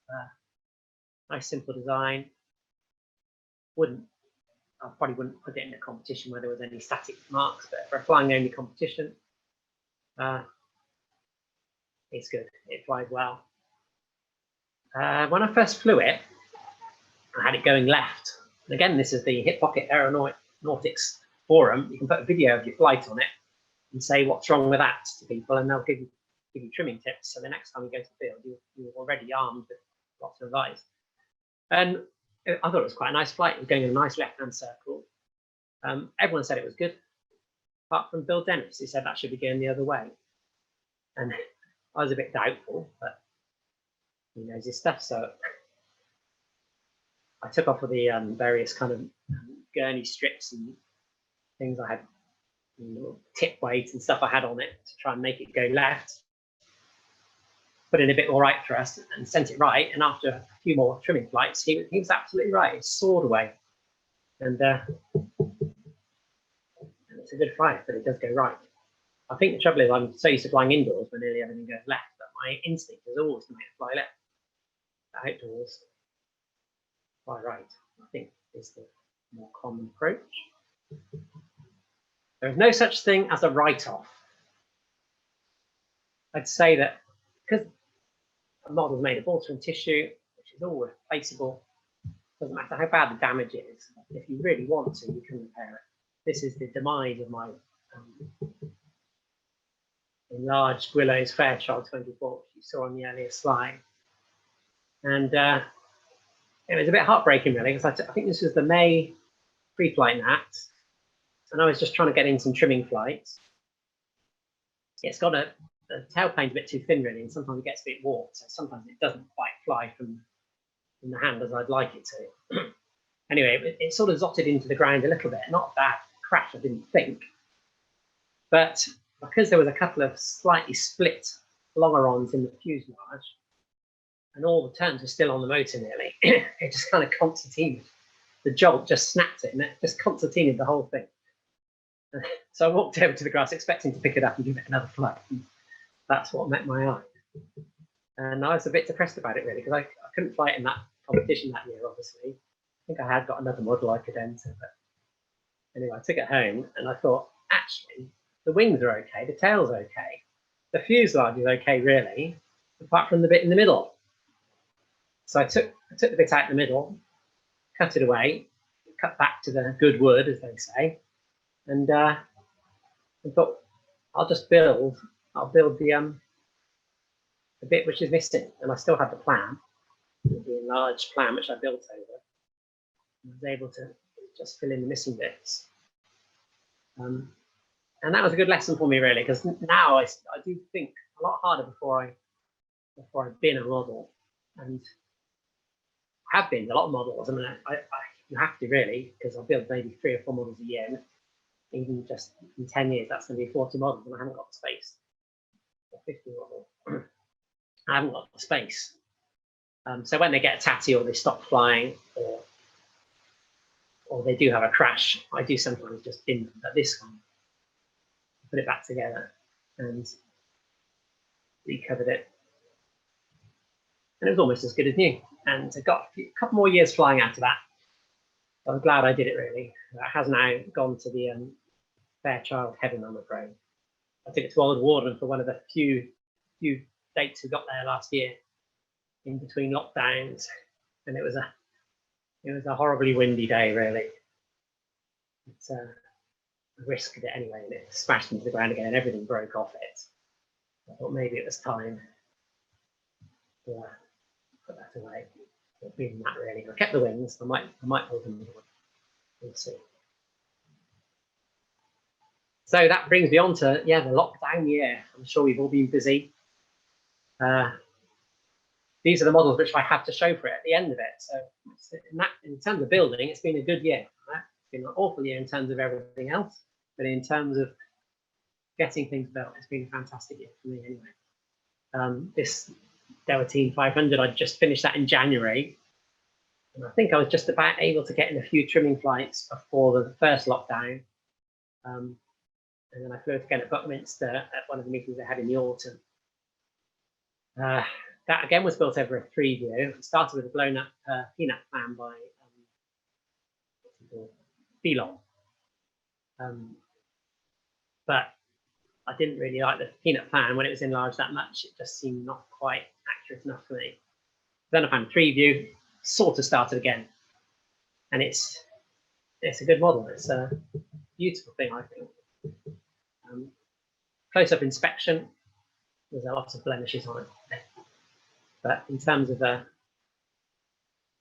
Nice, simple design. I probably wouldn't put it in a competition where there was any static marks, but for a flying only competition, it's good. It flies well. When I first flew it, I had it going left. And again, this is the Hip Pocket Aeronautics forum. You can put a video of your flight on it and say what's wrong with that to people, and they'll give you trimming tips. So the next time you go to the field, you're already armed with lots of advice. And I thought it was quite a nice flight. It was going in a nice left-hand circle. Everyone said it was good, apart from Bill Dennis, who said that should be going the other way. And I was a bit doubtful, but he knows his stuff. So I took off with the various kind of gurney strips and things I had, little tip weights and stuff I had on it to try and make it go left. Put in a bit more right thrust and sent it right. And after a few more trimming flights, he was absolutely right. It soared away. And it's a good flight, but it does go right. I think the trouble is I'm so used to flying indoors where nearly everything goes left, but my instinct is always to make it fly left. Outdoors, fly right, I think, is the more common approach. There is no such thing as a write-off. I'd say that because a model is made of water and tissue, which is all replaceable, doesn't matter how bad the damage is. If you really want to, you can repair it. This is the demise of my enlarged Guillow's Fairchild 24, which you saw on the earlier slide. And it was a bit heartbreaking, really, because I think this was the May pre-flight nat, and I was just trying to get in some trimming flights. It's got the tailplane's a bit too thin, really, and sometimes it gets a bit warped, so sometimes it doesn't quite fly from the hand as I'd like it to. Anyway, it sort of zotted into the ground a little bit. Not a bad crash, I didn't think. But because there was a couple of slightly split longerons in the fuselage, and all the turns were still on the motor nearly, it just kind of concertinaed. The jolt just snapped it, and it just concertinaed the whole thing. So I walked over to the grass expecting to pick it up and give it another flight. That's what met my eye. And I was a bit depressed about it, really, because I couldn't fly it in that competition that year, obviously. I think I had got another model I could enter, but anyway, I took it home and I thought, actually, the wings are okay, the tail's okay, the fuselage is okay, really, apart from the bit in the middle. So I took the bit out in the middle, cut it away, cut back to the good wood, as they say, and I thought, I'll build the bit which is missing. And I still had the plan, the enlarged plan which I built over. I was able to just fill in the missing bits. And that was a good lesson for me, really, because now I do think a lot harder before I've been a model, and I have been a lot of models. I mean, you have to, really, because I build maybe 3 or 4 models a year. And even just in 10 years, that's going to be 40 models, and I haven't got the space. Or 50 models. I haven't got the space. So when they get a tatty or they stop flying, or they do have a crash, I do sometimes just bin them at this one, put it back together, and recovered it. And it was almost as good as new. And I got a couple more years flying out of that. I'm glad I did it, really. That has now gone to the Fairchild heaven, I'm afraid. I took it to Old Warden for one of the few dates we got there last year, in between lockdowns, and it was a horribly windy day, really. I risked it anyway, and it smashed into the ground again, and everything broke off it. I thought maybe it was time to put that away. But beyond that, really, I kept the wings. I might build another one. We'll see. So that brings me on to the lockdown year. I'm sure we've all been busy. These are the models which I have to show for it at the end of it. So in terms of building, it's been a good year. Right? It's been an awful year in terms of everything else, but in terms of getting things built, it's been a fantastic year for me anyway. This Delta 500, I just finished that in January, and I think I was just about able to get in a few trimming flights before the first lockdown. And then I flew it again at Buckminster at one of the meetings I had in the autumn. That again was built over a 3 view. It started with a blown up peanut plan by Belong. But I didn't really like the peanut plan when it was enlarged that much. It just seemed not quite accurate enough for me. Then I found 3 view, sort of started again. And it's a good model. It's a beautiful thing, I think. Close-up inspection, there's a lot of blemishes on it. But in terms of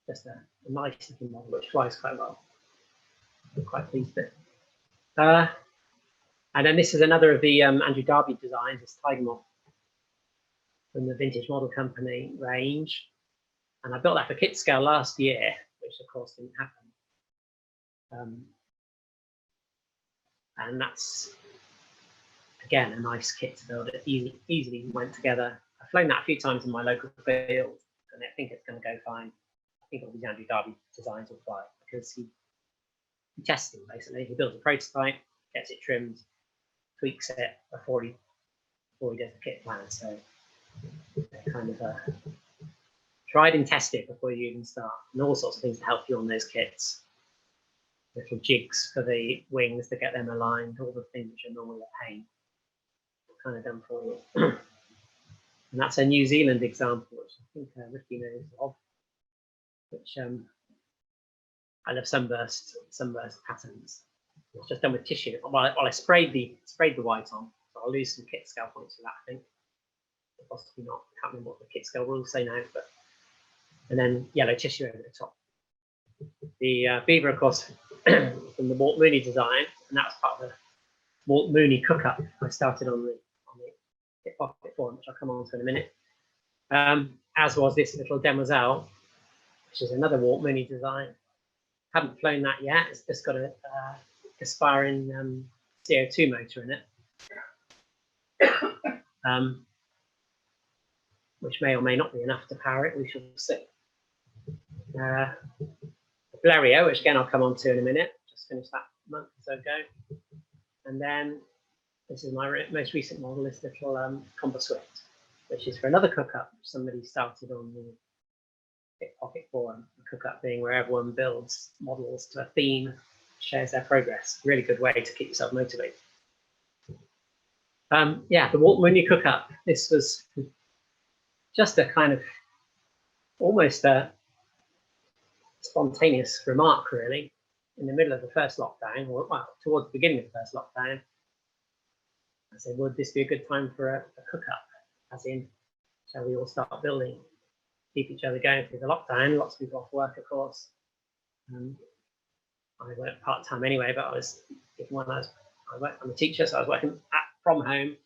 just a nice looking model which flies quite well, I'm quite pleased with it. And then this is another of the Andrew Darby designs, this Tiger Moth from the Vintage Model Company range. And I built that for kit scale last year, which of course didn't happen. And that's, again, a nice kit to build. It easily went together. I've flown that a few times in my local field, and I think it's going to go fine. I think all these Andrew Darby designs will fly, because he tests them, basically. He builds a prototype, gets it trimmed, tweaks it before he does the kit plan. So they're kind of tried and tested before you even start, and all sorts of things to help you on those kits. Little jigs for the wings to get them aligned, all the things which are normally a pain, kind of done for you. And that's a New Zealand example, which I think Ricky knows of, which I love sunburst patterns. It's just done with tissue. Well, I sprayed the white on, so I'll lose some kit scale points for that, I think. Possibly not. I can't remember what the kit scale rules say now, but and then yellow tissue over the top. The beaver, of course, from the Walt Mooney design, and that was part of the Walt Mooney Cook Up I started on the kit pocket form, which I'll come on to in a minute. As was this little Demoiselle, which is another Walt Mooney design. Haven't flown that yet. It's just got a aspiring CO2 motor in it, which may or may not be enough to power it. We shall see. Blériot, which again I'll come on to in a minute. Just finished that a month or so ago. And then this is my most recent model, this little Combo Swift. which is for another cook-up somebody started on the Pickpocket forum. The cook-up being where everyone builds models to a theme, shares their progress. Really good way to keep yourself motivated. Yeah, the Walt Mooney Cook Up. This was just a kind of almost a spontaneous remark, really, in the middle of the first lockdown, or well, towards the beginning of the first lockdown. I said, would this be a good time for a cook-up? As in, shall we all start building, keep each other going through the lockdown? Lots of people off work, of course. I work part-time anyway, but I was, I'm a teacher, so I was working from home.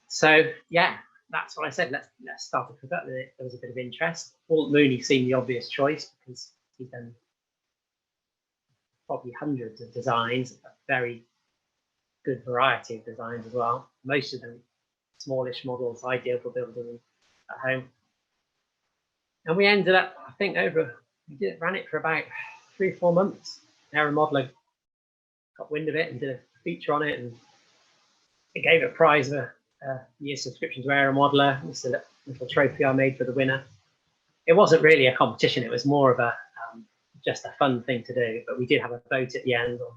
So yeah, that's what I said. Let's start a cook-up. There was a bit of interest. Walt Mooney seemed the obvious choice because he's done probably hundreds of designs, a very good variety of designs as well. Most of them smallish models, ideal for building at home. And we ended up, I think, ran it for about 3 or 4 months. aeromodeller got wind of it and did a feature on it, and it gave it a prize of a year's subscription to aeromodeller. It's a little trophy I made for the winner. It wasn't really a competition, it was more of a just a fun thing to do, but we did have a vote at the end on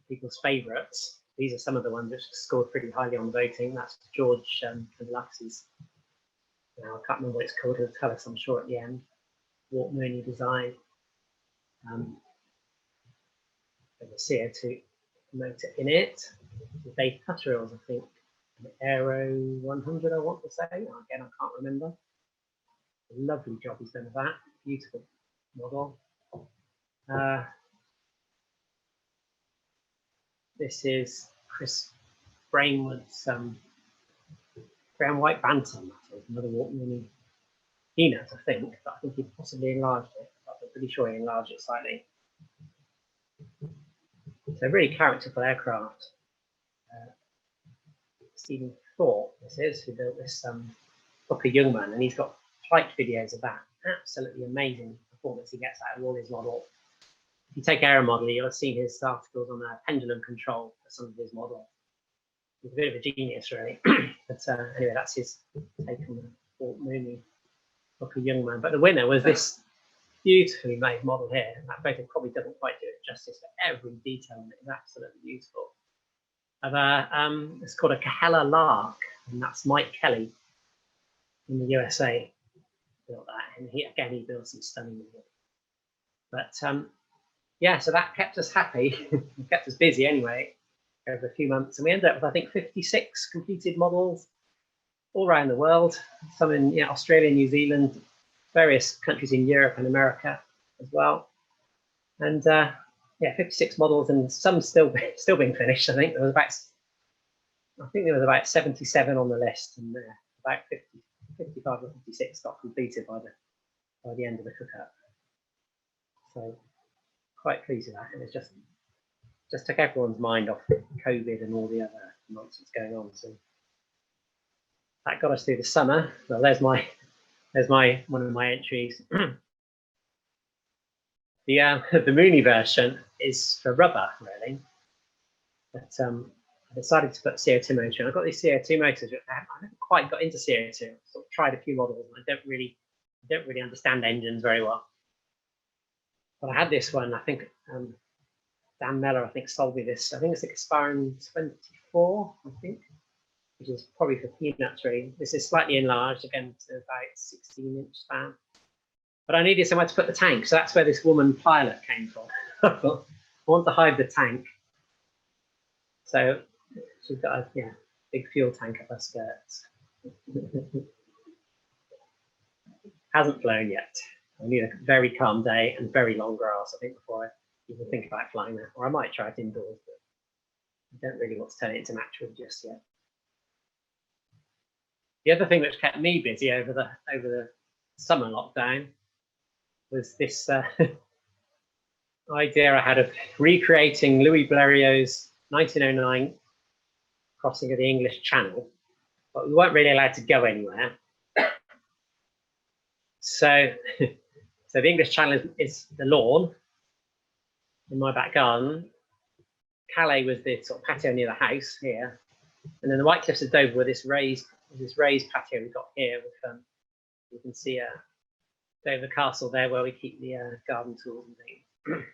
people's favourites. These are some of the ones which scored pretty highly on the voting. That's George Lux's, I can't remember what it's called, he'll tell us I'm sure at the end. Walt Mooney design. There's a CO2 motor in it. The Dave Cutterill's, I think, an Aero 100, I want to say. Again, I can't remember. A lovely job he's done with that. Beautiful model. This is Chris Brainwood's grey and white Bantam. Another Walt Mooney peanut, I think, but I think he possibly enlarged it. I'm pretty sure he enlarged it slightly. So really characterful aircraft. Stephen Thorpe, this is, who built this Booker Youngman, and he's got flight videos of that. Absolutely amazing performance he gets out of all his models. If you take aeromodeller, you'll have seen his articles on pendulum control for some of his models. He's a bit of a genius, really. But anyway, that's his take on the Walt Mooney Booker Youngman. But the winner was this beautifully made model here. And that photo probably doesn't quite do it justice, but every detail in it is absolutely beautiful. It's called a Kahela Lark, and that's Mike Kelly in the USA built that. And he builds some stunning models. But yeah, so that kept us happy, kept us busy anyway, over a few months. And we ended up with, I think, 56 completed models all around the world, some in Australia, New Zealand, various countries in Europe and America as well. And yeah, 56 models, and some still being finished. I think there was about 77 on the list, and about 55 or 56 got completed by the end of the cook-up. So quite pleased with that, and it's just took everyone's mind off COVID and all the other nonsense going on. So that got us through the summer. Well, there's one of my entries. The Mooney version is for rubber, really. But I decided to put CO2 motor in. I've got these CO2 motors, but I haven't quite got into CO2. I've sort of tried a few models, and I don't really understand engines very well. But I had this one, I think Dan Mellor, I think, sold me this. I think it's expiring 24, I think, which is probably for peanuts, really. This is slightly enlarged, again, to about 16-inch span. But I needed somewhere to put the tank, so that's where this woman pilot came from. I thought, I want to hide the tank. So she's got a big fuel tank up her skirts. Hasn't flown yet. I need a very calm day and very long grass, I think, before I even think about flying that. Or I might try it indoors, but I don't really want to turn it into natural just yet. The other thing which kept me busy over the summer lockdown was this idea I had of recreating Louis Blériot's 1909 crossing of the English Channel, but we weren't really allowed to go anywhere. So the English Channel is the lawn in my back garden. Calais was the sort of patio near the house here, And then the White Cliffs of Dover were this raised patio we've got here with you can see Dover Castle there where we keep the garden tools and things.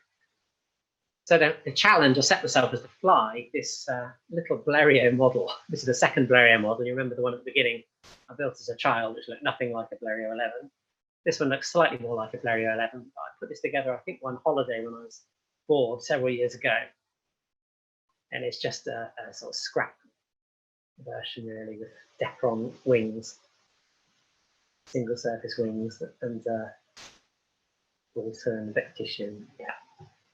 So the challenge I set myself was to fly this little Blériot model. This is the second Blériot model. You remember the one at the beginning I built as a child, which looked nothing like a Blériot 11. This one looks slightly more like a Blériot 11. But I put this together, I think, one holiday when I was bored several years ago. And it's just a sort of scrap version, really, with Depron wings, single surface wings, and water and a bit of tissue. Yeah.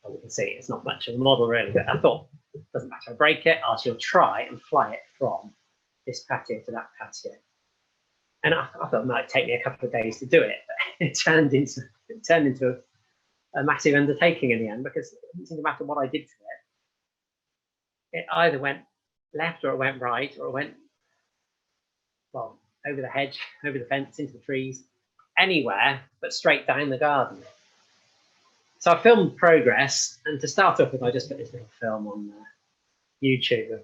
Well, you can see it's not much of a model really, but I thought it doesn't matter. I break it, I shall try and fly it from this patio to that patio. And I thought it might take me a couple of days to do it, but it turned into a massive undertaking in the end, because it didn't seem to matter what I did to it. It either went left or it went right, or it went, well, over the hedge, over the fence, into the trees, anywhere but straight down the garden. So I filmed progress, and to start off with, I just put this little film on YouTube of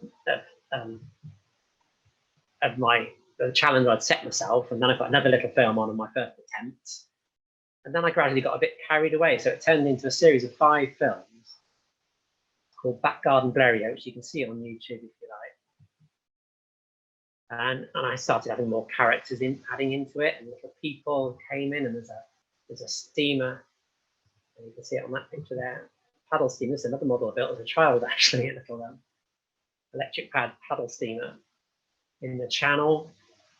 the challenge I'd set myself, and then I put another little film on my first attempt, and then I gradually got a bit carried away. So it turned into a series of 5 films called Back Garden Blériot, which you can see on YouTube if you like. And I started having more characters adding into it, and little people came in, and there's a steamer. And you can see it on that picture there. Paddle steamer. This is another model I built as a child, actually, a little electric paddle steamer in the channel.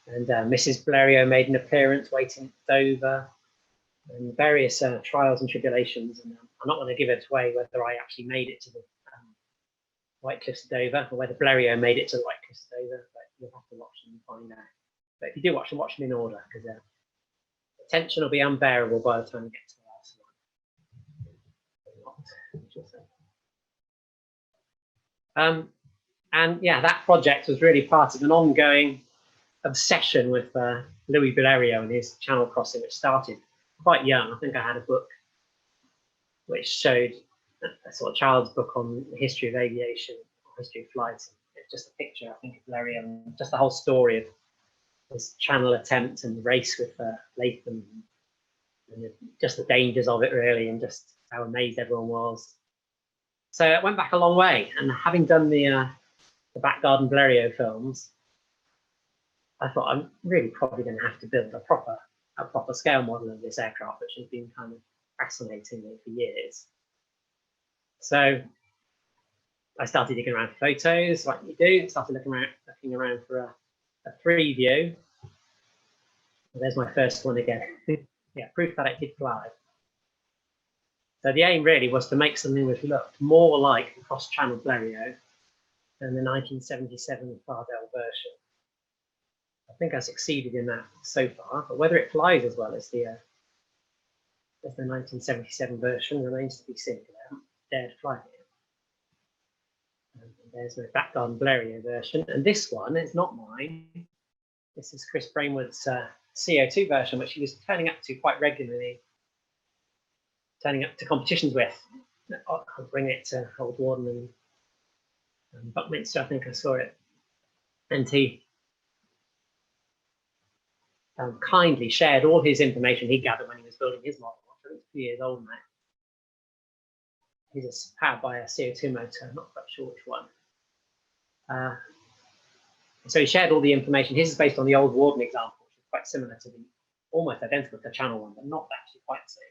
And Mrs. Blériot made an appearance waiting at Dover, and various trials and tribulations. And I'm not going to give it away whether I actually made it to the White Cliffs of Dover, or whether Blériot made it to the White Cliffs of Dover, but you'll have to watch them and find out. But if you do watch them in order, because the tension will be unbearable by the time you get to the last one. And yeah, that project was really part of an ongoing obsession with Louis Blériot and his Channel crossing, which started quite young. I think I had a book which showed a sort of child's book on the history of aviation, history of flights. It's just a picture, I think, of Blériot, and just the whole story of his Channel attempt and the race with Latham, and just the dangers of it, really, and just how amazed everyone was. So it went back a long way, and having done the Back Garden Blériot films, I thought I'm really probably going to have to build a proper scale model of this aircraft, which has been kind of fascinating me for years. So I started digging around for photos, like you do. Started looking around for a preview. And there's my first one again. Yeah, proof that it did fly. So the aim really was to make something which looked more like the cross-channel Blériot than the 1977 Fardell version. I think I succeeded in that so far, but whether it flies as well as the 1977 version remains to be seen. I haven't dared fly it. And there's my Back Garden Blériot version, and this one is not mine. This is Chris Brainwood's CO2 version, which he was turning up to quite regularly, turning up to competitions with. I'll bring it to Old Warden and Buckminster, I think I saw it. And he kindly shared all his information he gathered when he was building his model. I think it's a few years old now. He's powered by a CO2 motor, I'm not quite sure which one. So he shared all the information. His is based on the Old Warden example, which is quite similar to the, almost identical to the Channel one, but not actually quite so.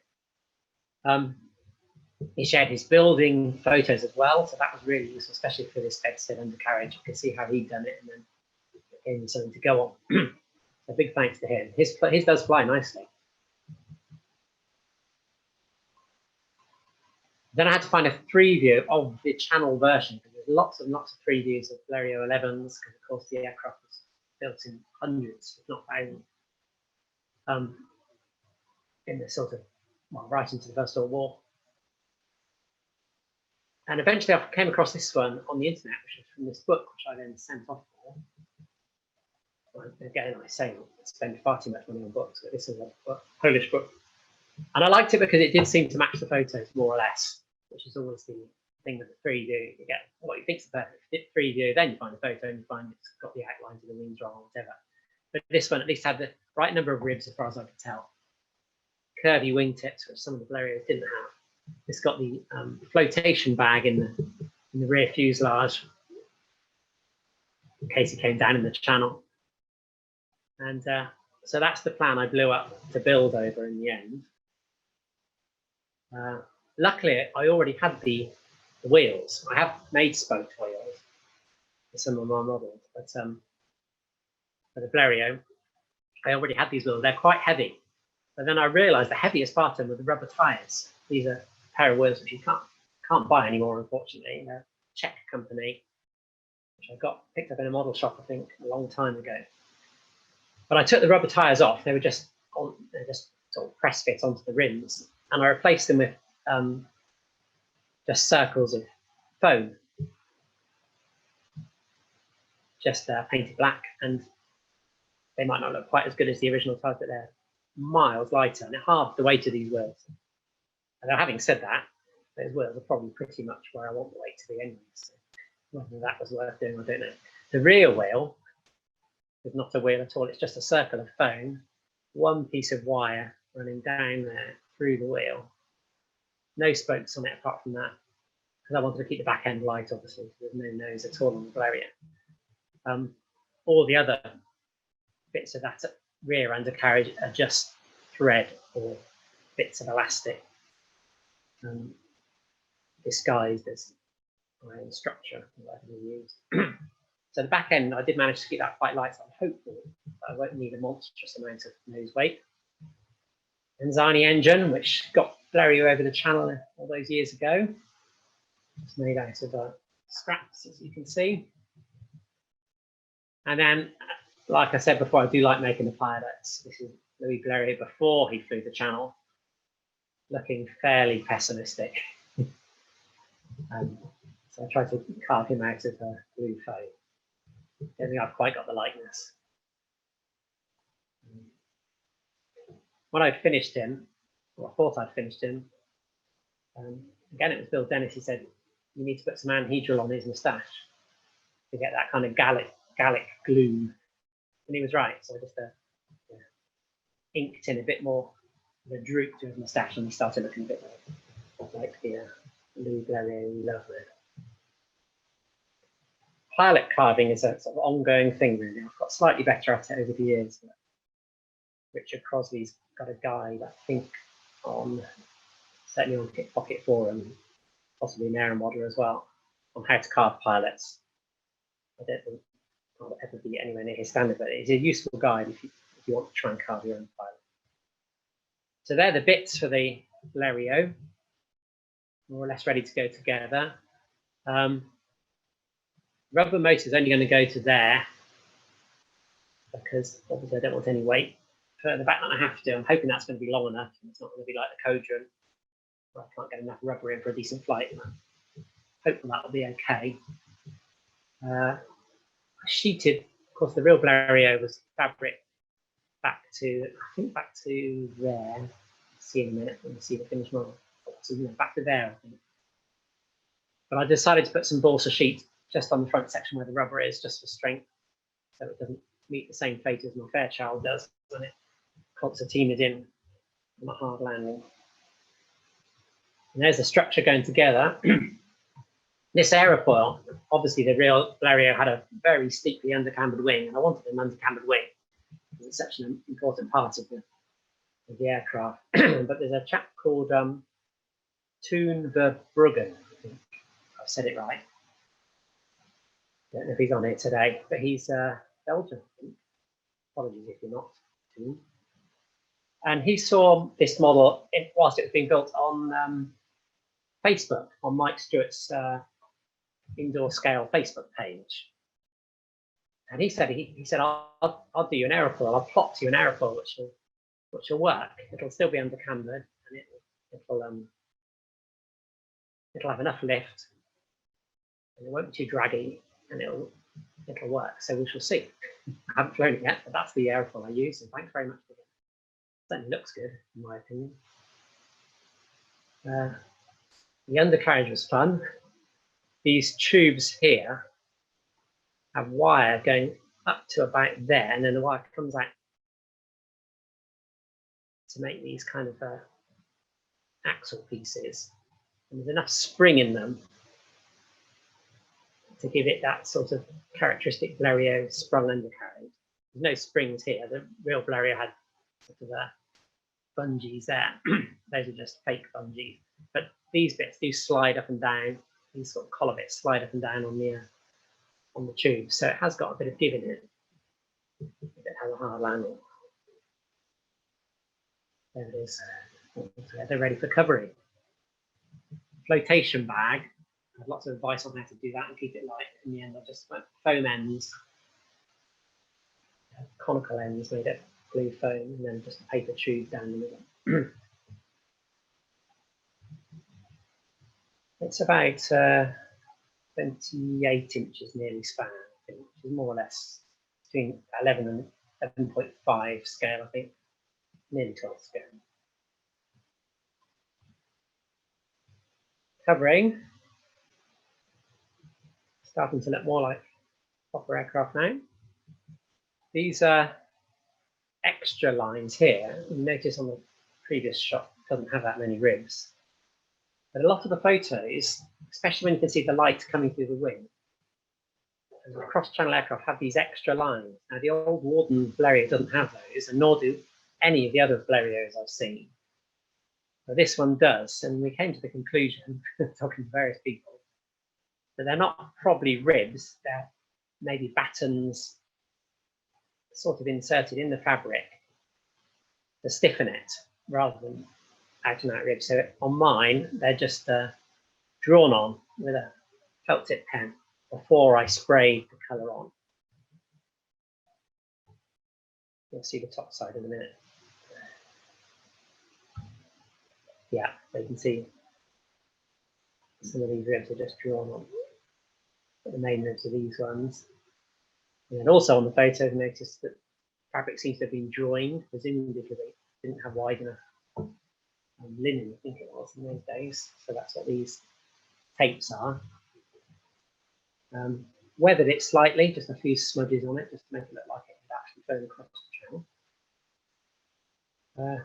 He shared his building photos as well, so that was really useful, especially for this bedstead undercarriage. You could see how he'd done it, and then it gave him something to go on. A big thanks to him. His does fly nicely. Then I had to find a preview of the Channel version, because there's lots and lots of previews of Blériot 11s, because of course the aircraft was built in hundreds, if not thousands, in the sort of, well, right into the First World War. And eventually I came across this one on the internet, which was from this book, which I then sent off for. Well, again, I say I spend far too much money on books, but this is a Polish book. And I liked it because it did seem to match the photos more or less, which is always thing with the 3D. You get what you think's the perfect 3D, then you find the photo and you find it's got the outlines of the wings wrong or whatever. But this one at least had the right number of ribs as far as I could tell. Curvy wingtips, which some of the Blérios didn't have. It's got the flotation bag in the rear fuselage in case it came down in the channel. And so that's the plan I blew up to build over in the end. Luckily, I already had the wheels. I have made spoked wheels for some of my models, but for the Blériot, I already had these wheels. They're quite heavy. But then I realized the heaviest part of them were the rubber tires. These are a pair of wheels which you can't buy anymore, unfortunately. They're a Czech company, which I picked up in a model shop, I think, a long time ago. But I took the rubber tires off. They were just sort of press fit onto the rims, and I replaced them with just circles of foam, just painted black, and they might not look quite as good as the original tires, but they're miles lighter and half the weight of these wheels. And having said that, those wheels are probably pretty much where I want the weight to be anyway. So whether that was worth doing, I don't know. The rear wheel is not a wheel at all. It's just a circle of foam, one piece of wire running down there through the wheel. No spokes on it apart from that, because I wanted to keep the back end light, obviously. So there's no nose at all on the Blériot. All the other bits of that rear undercarriage are just thread or bits of elastic disguised as iron structure, whatever we use. So the back end, I did manage to keep that quite light, so I'm hopeful that I won't need a monstrous amount of nose weight. Enzani engine, which got Blériot over the channel all those years ago. It's made out of scraps, as you can see. And then, like I said before, I do like making the pilots. This is Louis Blériot before he flew the channel, looking fairly pessimistic. So I tried to carve him out of blue foam. I don't think I've quite got the likeness. When I'd finished him, or I thought I'd finished him, again, it was Bill Dennis. He said, you need to put some anhedral on his moustache to get that kind of Gallic gloom. And he was right. So I just inked in a bit more of a droop to his moustache, and he started looking a bit more like the Louis Blériot we love there. Pilot carving is a sort of ongoing thing, really. I've got slightly better at it over the years. But Richard Crosby's got a guide, I think, certainly on Pickpocket Forum, possibly an aeromodeller as well, on how to carve pilots. I don't think I'll ever be anywhere near his standard, but it's a useful guide if you want to try and carve your own pilot. So they're the bits for the Blériot, more or less ready to go together. Rubber motor is only going to go to there because obviously I don't want any weight further back than I have to. I'm hoping that's going to be long enough. It's not going to be like the Codron, where I can't get enough rubber in for a decent flight. Hopefully that'll be okay. I sheeted, of course, the real Blériot was fabric back to there. See in a minute when you see the finished model. So, back to there, I think. But I decided to put some balsa sheet just on the front section where the rubber is, just for strength, so it doesn't meet the same fate as my Fairchild does when it concertinaed in on a hard landing. And there's the structure going together. This aerofoil, obviously the real Blériot had a very steeply undercambered wing, and I wanted an undercambered wing because it's such an important part of the aircraft. But there's a chap called Toon Verbruggen, I think I've said it right. Don't know if he's on here today, but he's Belgian, I think. Apologies if you're not. Toon. And he saw this model whilst it was being built on Facebook, on Mike Stewart's indoor scale Facebook page. And he said, I'll do you an aerofoil. I'll plot you an aerofoil which will work. It'll still be undercambered, and it'll have enough lift, and it won't be too draggy, and it'll work. So we shall see. I haven't flown it yet, but that's the aerofoil I use. And thanks very much for that. Certainly looks good, in my opinion. The undercarriage was fun. these tubes here have wire going up to about there, and then the wire comes out to make these kind of axle pieces. And there's enough spring in them to give it that sort of characteristic Blériot sprung undercarriage. There's no springs here. The real Blériot had sort of bungees there. Those are just fake bungees. But these bits do slide up and down. These sort of collar bits slide up and down on the tube. So it has got a bit of give in it. It has a hard landing. There it is. They're ready for covering. Flotation bag. I have lots of advice on how to do that and keep it light. In the end, I just went foam ends, conical ends made of blue foam, and then just a paper tube down the middle. It's about 28 inches nearly span, I think, which is more or less between 11 and 11.5 scale, I think, nearly 12 scale. Covering, starting to look more like proper aircraft now. These are extra lines here. You notice on the previous shot, it doesn't have that many ribs. But a lot of the photos, especially when you can see the light coming through the wing, and the cross-channel aircraft have these extra lines. Now, the old Warden Blériot doesn't have those, and nor do any of the other Blériots I've seen. But this one does, and we came to the conclusion, talking to various people, that they're not probably ribs, they're maybe battens sort of inserted in the fabric to stiffen it rather than out and out ribs. So on mine, they're just drawn on with a felt tip pen before I sprayed the colour on. You'll see the top side in a minute. Yeah, so you can see some of these ribs are just drawn on. But the main ribs are these ones. And then also on the photos, notice that fabric seems to have been joined, presumably because they didn't have wide enough linen, I think it was, in those days. So that's what these tapes are. Weathered it slightly, just a few smudges on it, just to make it look like it had actually flown across the channel.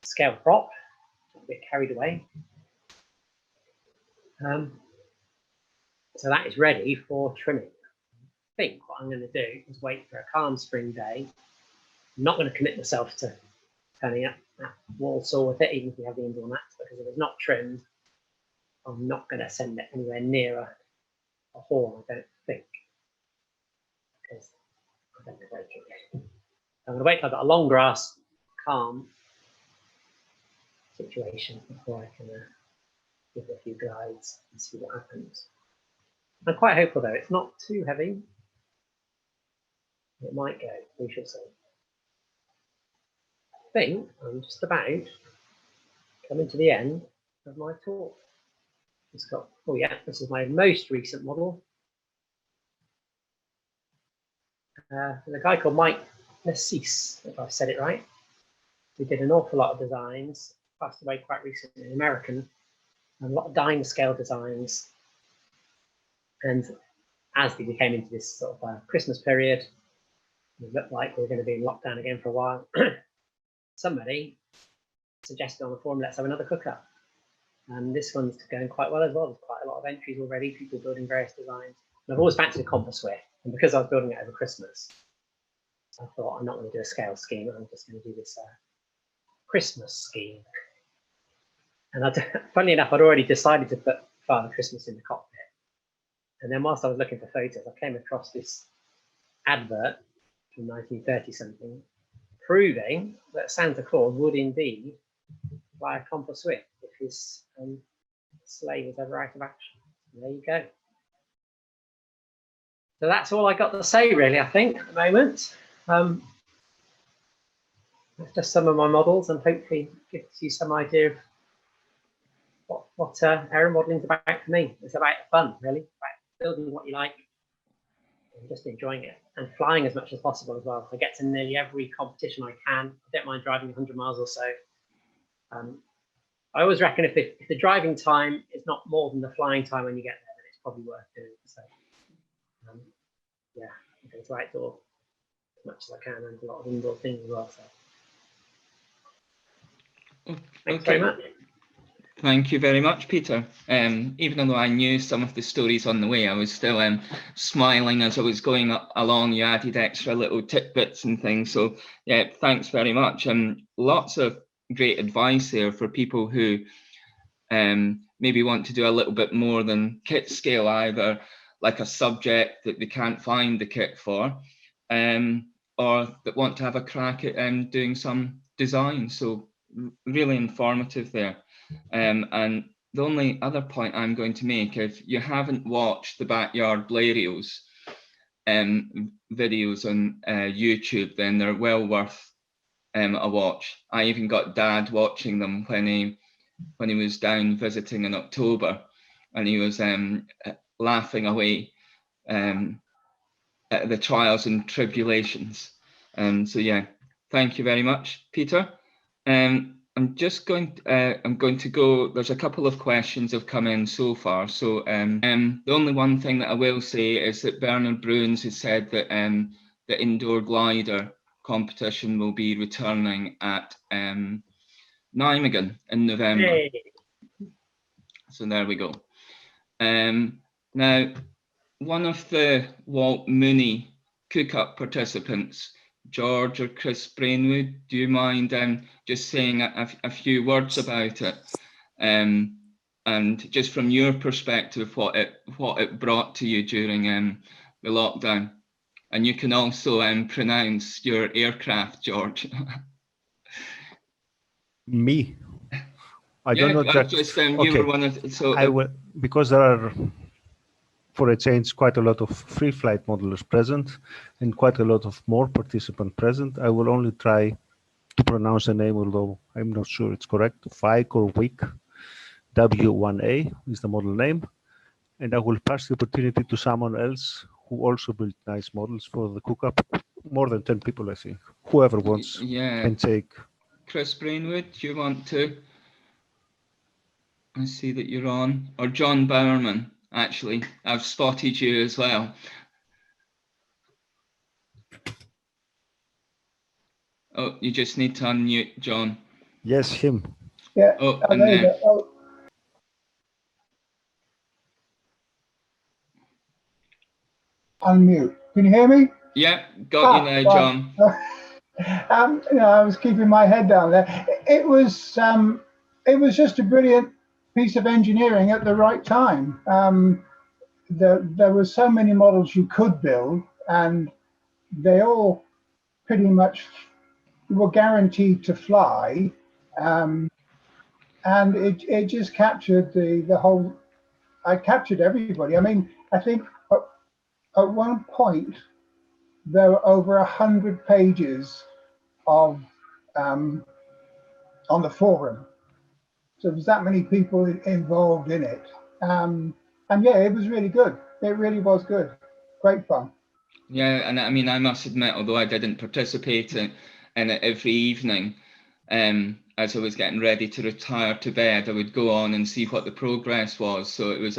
Scale prop, a bit carried away. So that is ready for trimming. I think what I'm going to do is wait for a calm spring day. I'm not going to commit myself to turning up that wall saw with it, even if we have the indoor mats, because if it's not trimmed, I'm not going to send it anywhere near a horn, I don't think. Because I don't know very good. I'm going to wait till I've got a long grass, calm situation before I can give it a few glides and see what happens. I'm quite hopeful though, it's not too heavy. It might go, we shall see. I think I'm just about coming to the end of my talk. It's got, oh yeah, this is my most recent model. There's a guy called Mike Nassis, if I've said it right. He did an awful lot of designs, passed away quite recently, an American, and a lot of dime scale designs. And as we came into this sort of Christmas period, it looked like we were going to be in lockdown again for a while. Somebody suggested on the forum, let's have another cook-up. And this one's going quite well as well. There's quite a lot of entries already, people building various designs. And I've always fancied a compass whip. And because I was building it over Christmas, I thought I'm not going to do a scale scheme. I'm just going to do this Christmas scheme. And funnily enough, I'd already decided to put Father Christmas in the cockpit. And then whilst I was looking for photos, I came across this advert from 1930 something, proving that Santa Claus would indeed fly a compass whip if his sleigh was ever out of action. And there you go. So that's all I got to say, really, I think, at the moment. That's just some of my models, and hopefully gives you some idea of what aero modeling is about for me. It's about fun, really, about building what you like and just enjoying it, and flying as much as possible as well. I get to nearly every competition I can. I don't mind driving 100 miles or so. I always reckon if the driving time is not more than the flying time when you get there, then it's probably worth doing. So, yeah, I'm going to outdoor as much as I can, and a lot of indoor things as well. So, thanks very much. Thank you very much, Peter. Even though I knew some of the stories on the way, I was still smiling as I was going along. You added extra little tidbits and things. So yeah, thanks very much. Lots of great advice there for people who maybe want to do a little bit more than kit scale, either like a subject that they can't find the kit for, or that want to have a crack at doing some design. So really informative there. And the only other point I'm going to make, if you haven't watched the Backyard Blarios videos on YouTube, then they're well worth a watch. I even got Dad watching them when he was down visiting in October, and he was laughing away at the trials and tribulations. So yeah, thank you very much, Peter. I'm going to go. There's a couple of questions have come in so far. So the only one thing that I will say is that Bernard Bruins has said that the indoor glider competition will be returning at Nijmegen in November. Hey. So there we go. Now, one of the Walt Mooney Cook Up participants, George or Chris Brainwood, do you mind just saying a few words about it, and just from your perspective, what it brought to you during the lockdown? And you can also pronounce your aircraft, George. Me? I don't know. Just you were one of, so I will, because there are, for a change, quite a lot of free flight modelers present and quite a lot of more participants present. I will only try to pronounce the name, although I'm not sure it's correct. Fike or Wick, W1A is the model name. And I will pass the opportunity to someone else who also built nice models for the Cook Up. More than 10 people, I think. Whoever wants can take. Chris Brainwood, do you want to? I see that you're on. Or John Bowerman, actually. I've spotted you as well. Oh, you just need to unmute, John. Yes, him. Yeah. Oh, and then. Unmute. Can you hear me? Yeah, got you now, John. I was keeping my head down there. It was just a brilliant piece of engineering at the right time. There were so many models you could build, and they all pretty much were guaranteed to fly, and it just captured the whole. I captured everybody. I mean, I think at one point there were over 100 pages of on the forum. So there's that many people involved in it. And yeah, it was really good. It really was good. Great fun. Yeah, and I mean, I must admit, although I didn't participate in it every evening, as I was getting ready to retire to bed, I would go on and see what the progress was. So it was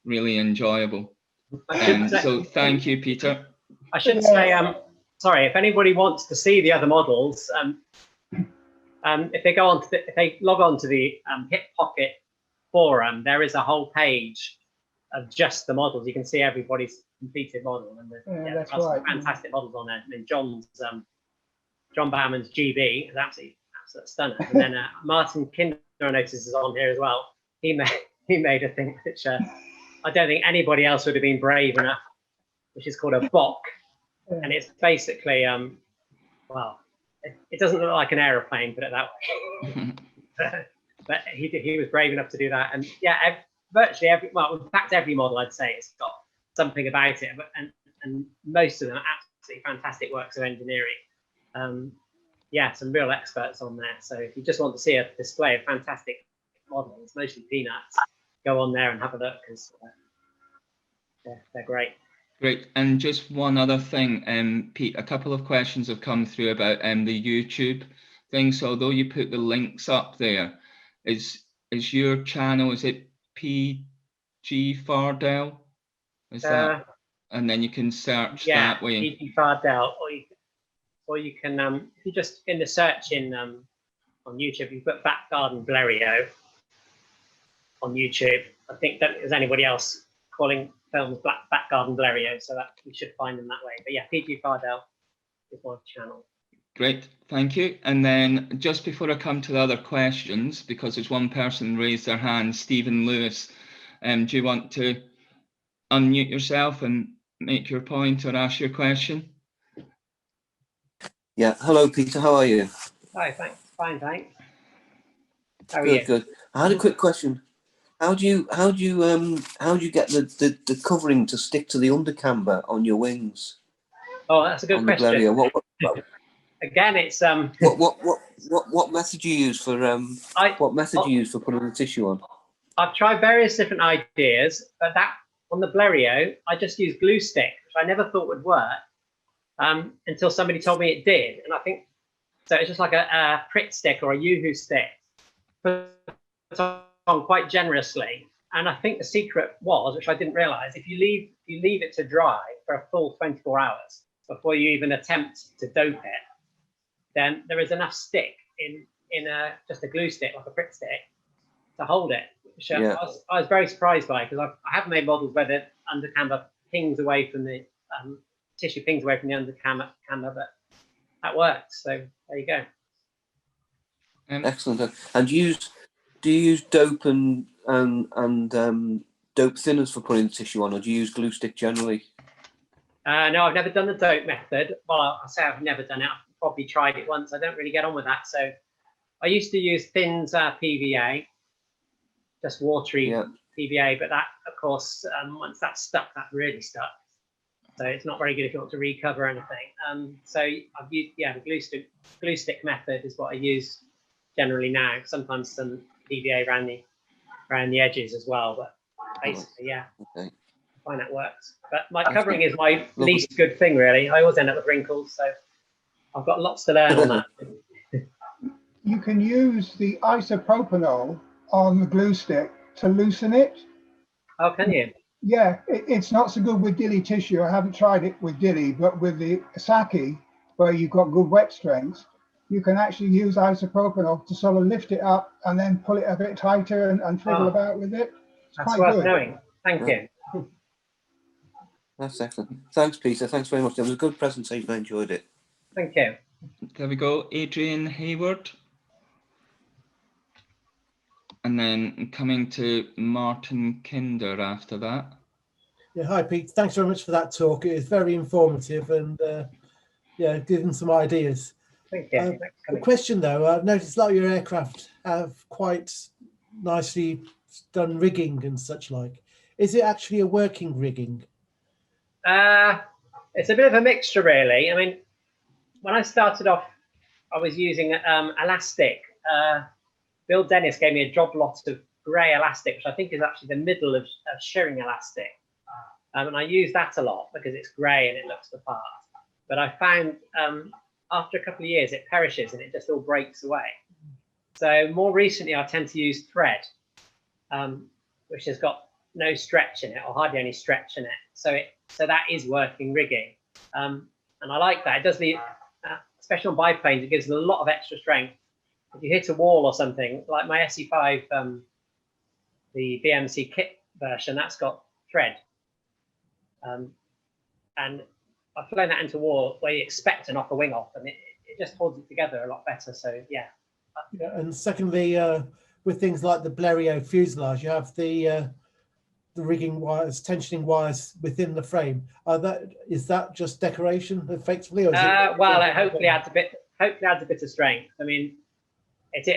really enjoyable. So thank you, Peter. I should say, sorry, if anybody wants to see the other models, if they log on to the Hip Pocket forum, there is a whole page of just the models. You can see everybody's completed model, and there's some fantastic models on there. I mean, John Bauman's GB is absolutely stunning, and then Martin Kinder, I noticed, is on here as well. He made a thing which I don't think anybody else would have been brave enough, which is called a BOC, and it's basically well, it doesn't look like an aeroplane, put it that way. But he was brave enough to do that, and yeah, virtually in fact every model I'd say has got something about it, and most of them are absolutely fantastic works of engineering. Yeah, some real experts on there. So if you just want to see a display of fantastic models, mostly peanuts, go on there and have a look, because they're great. Great. And just one other thing, Pete, a couple of questions have come through about the YouTube thing. So although you put the links up there, is your channel, is it PG Fardell? Is that? And then you can search that way. Yeah, PG Fardell, or you can if you just in the search on YouTube, you put Back Garden Blériot on YouTube. I think that is anybody else calling films Back Garden Blériot, so that you should find them that way. But yeah, PG Fardell is my channel. Great, thank you. And then just before I come to the other questions, because there's one person raised their hand, Stephen Lewis, do you want to unmute yourself and make your point or ask your question? Yeah, hello Peter, how are you? Hi, thanks. Fine, thanks. How are Good, you? good. I had a quick question. How do you get the covering to stick to the undercamber on your wings? Oh, that's a good question. Blériot? Again, it's what method do you use for putting the tissue on? I've tried various different ideas, but that on the Blériot, I just used glue stick, which I never thought would work until somebody told me it did. And I think so. It's just like a Pritt stick or a Yoo-hoo stick, put on quite generously. And I think the secret was, which I didn't realize, if you leave it to dry for a full 24 hours before you even attempt to dope it, then there is enough stick in just a glue stick, like a Pritt stick, to hold it. Which I was very surprised by, because I have made models where the undercamber pings away from the tissue pings away from the undercamber, but that works. So there you go. Excellent. And do you use dope and dope thinners for putting the tissue on, or do you use glue stick generally? No, I've never done the dope method. Well, I'll say I've never done it. I've probably tried it once. I don't really get on with that. So I used to use Thinn's PVA, just watery PVA, but that, of course, once that's stuck, that really stuck. So it's not very good if you want to recover anything. So I've used, the glue stick method is what I use generally now. Sometimes some PVA around the edges as well, but basically, I find that works. But my covering is my least good thing, really. I always end up with wrinkles, so I've got lots to learn on that. You can use the isopropanol on the glue stick to loosen it. Oh, can you? Yeah, it's not so good with dilly tissue. I haven't tried it with dilly, but with the sake, where you've got good wet strength, you can actually use isopropanol to sort of lift it up and then pull it a bit tighter and fiddle about with it. That's worth knowing. Thank you. That's excellent. Thanks, Peter. Thanks very much. That was a good presentation. I enjoyed it. Thank you. There we go, Adrian Hayward. And then coming to Martin Kinder after that. Yeah, hi Pete. Thanks very much for that talk. It was very informative and giving some ideas. Thank you. The question though, I've noticed a lot of your aircraft have quite nicely done rigging and such like. Is it actually a working rigging? It's a bit of a mixture, really. I mean, when I started off, I was using elastic. Bill Dennis gave me a job lot of grey elastic, which I think is actually the middle of shirring elastic. And I use that a lot because it's grey and it looks the part. But I found after a couple of years, it perishes and it just all breaks away. So more recently, I tend to use thread, which has got no stretch in it or hardly any stretch in it. So that is working rigging. And I like that. It does the, especially on biplanes, it gives a lot of extra strength. If you hit a wall or something, like my SE5, the BMC kit version, that's got thread. And I've flown that into a wall where you expect to knock a wing off, and it just holds it together a lot better. So, yeah. And secondly, with things like the Blériot fuselage, you have the rigging wires, tensioning wires within the frame. Is that just decoration effectively? Or is well, it hopefully adds a bit of strength. I mean, it's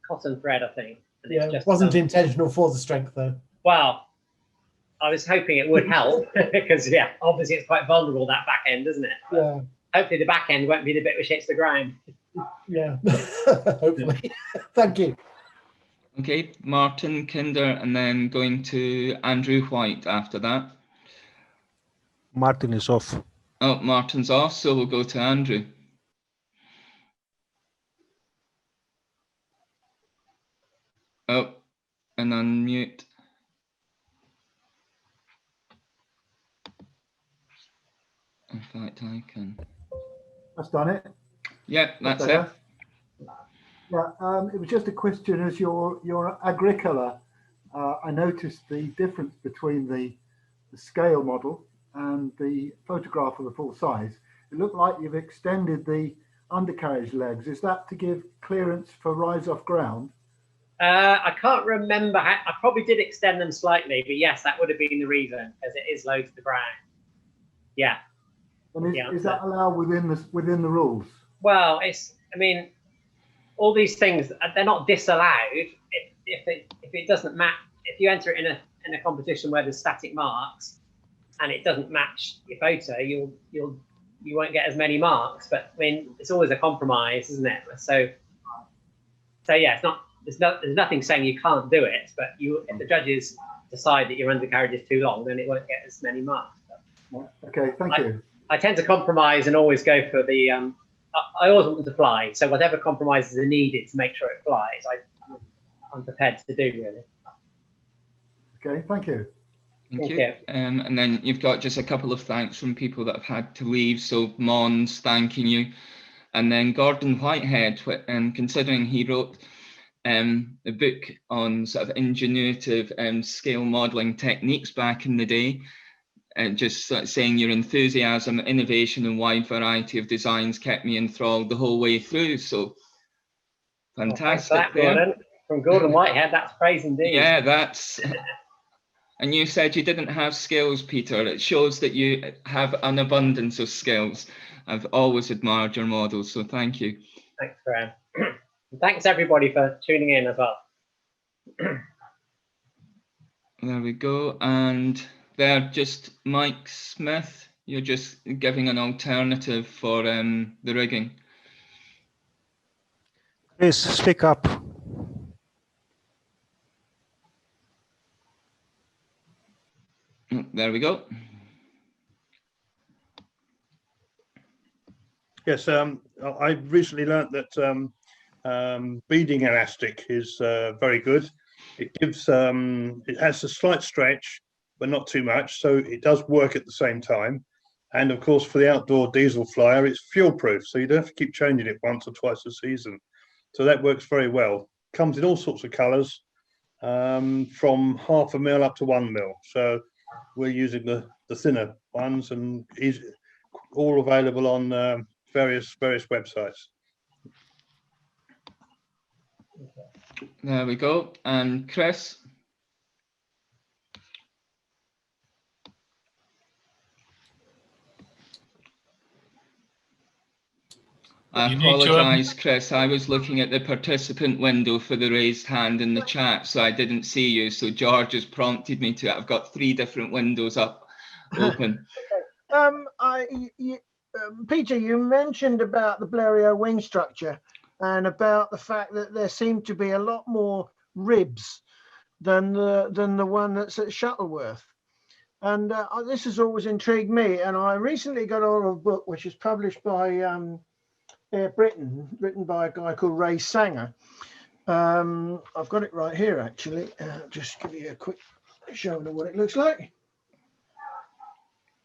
cotton thread, I think. And it wasn't intentional for the strength though. Well, I was hoping it would help because obviously it's quite vulnerable, that back end, isn't it? Yeah. Hopefully the back end won't be the bit which hits the ground. Yeah, hopefully. Thank you. Okay, Martin Kinder, and then going to Andrew White after that. Martin is off. Oh, Martin's off, so we'll go to Andrew. Oh, and unmute. In fact, I can. That's done it. Yep, that's it. Yeah, it was just a question as your Agricola. I noticed the difference between the scale model and the photograph of the full size. It looked like you've extended the undercarriage legs. Is that to give clearance for rise off ground? I can't remember. I probably did extend them slightly, but yes, that would have been the reason, because it is low to the ground. Yeah. And is that allowed within the rules? Well, I mean, all these things, they're not disallowed if it doesn't match. If you enter it in a competition where there's static marks and it doesn't match your photo, you won't get as many marks. But I mean, it's always a compromise, isn't it? So yeah, it's not. There's nothing saying you can't do it, but if the judges decide that your undercarriage is too long, then it won't get as many marks. Okay, thank you. I tend to compromise and always go for the. I always want them to fly, so whatever compromises are needed to make sure it flies, I'm prepared to do, really. Okay, thank you. Thank you. And then you've got just a couple of thanks from people that have had to leave. So Mons thanking you, and then Gordon Whitehead, considering he wrote a book on sort of ingenuitive scale modeling techniques back in the day. And just sort of saying your enthusiasm, innovation, and wide variety of designs kept me enthralled the whole way through. So fantastic. Well, thanks for that, Gordon. From Gordon Whitehead, that's praise indeed. Yeah, that's. And you said you didn't have skills, Peter. It shows that you have an abundance of skills. I've always admired your models, so thank you. Thanks, Graham. And thanks everybody for tuning in as well. There we go. And there, just Mike Smith, you're just giving an alternative for the rigging. Please speak up. There we go. Yes, I recently learnt that beading elastic is very good. It gives, it has a slight stretch, but not too much, so it does work at the same time. And of course, for the outdoor diesel flyer, it's fuel proof, so you don't have to keep changing it once or twice a season. So that works very well. Comes in all sorts of colours, from 0.5 mil up to 1 mil. So we're using the thinner ones, and is all available on various websites. There we go. And Chris? I apologise, Chris. I was looking at the participant window for the raised hand in the chat, so I didn't see you. So George has prompted me to. I've got 3 different windows up open. Peter, you mentioned about the Blériot wing structure and about the fact that there seemed to be a lot more ribs than the one that's at Shuttleworth. And this has always intrigued me. And I recently got hold of a book which is published by Air Britain, written by a guy called Ray Sanger. I've got it right here, actually. Just give you a quick showing of what it looks like.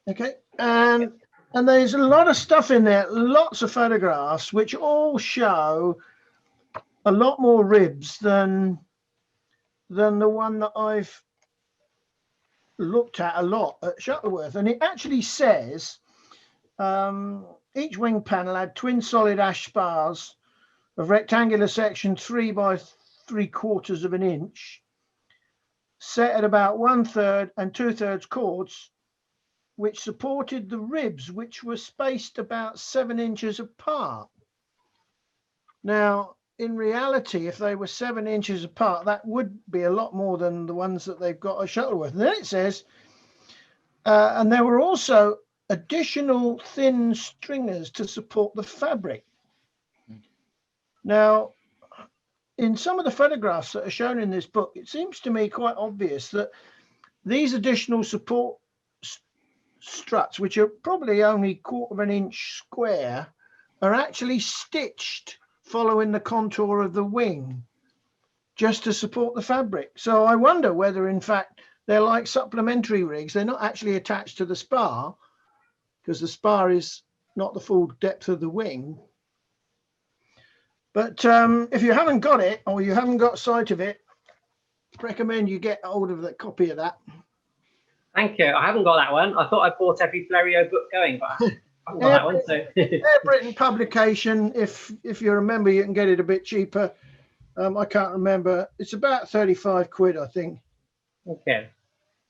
Okay, and there's a lot of stuff in there, lots of photographs, which all show a lot more ribs than the one that I've looked at a lot at Shuttleworth. And it actually says each wing panel had twin solid ash spars of rectangular section 3 by 3/4 of an inch, set at about 1/3 and 2/3 chords, which supported the ribs, which were spaced about 7 inches apart. Now, in reality, if they were 7 inches apart, that would be a lot more than the ones that they've got at Shuttleworth. And then it says, and there were also additional thin stringers to support the fabric. Now, in some of the photographs that are shown in this book, it seems to me quite obvious that these additional support struts, which are probably only 1/4 of an inch square, are actually stitched following the contour of the wing just to support the fabric. So I wonder whether in fact they're like supplementary rigs. They're not actually attached to the spar, because the spar is not the full depth of the wing. But if you haven't got it, or you haven't got sight of it, recommend you get hold of the copy of that. Thank you. I haven't got that one. I thought I bought every Blériot book going, but I haven't got that one. So Air Britain publication. If you remember, you can get it a bit cheaper. I can't remember. It's about 35 quid, I think. okay.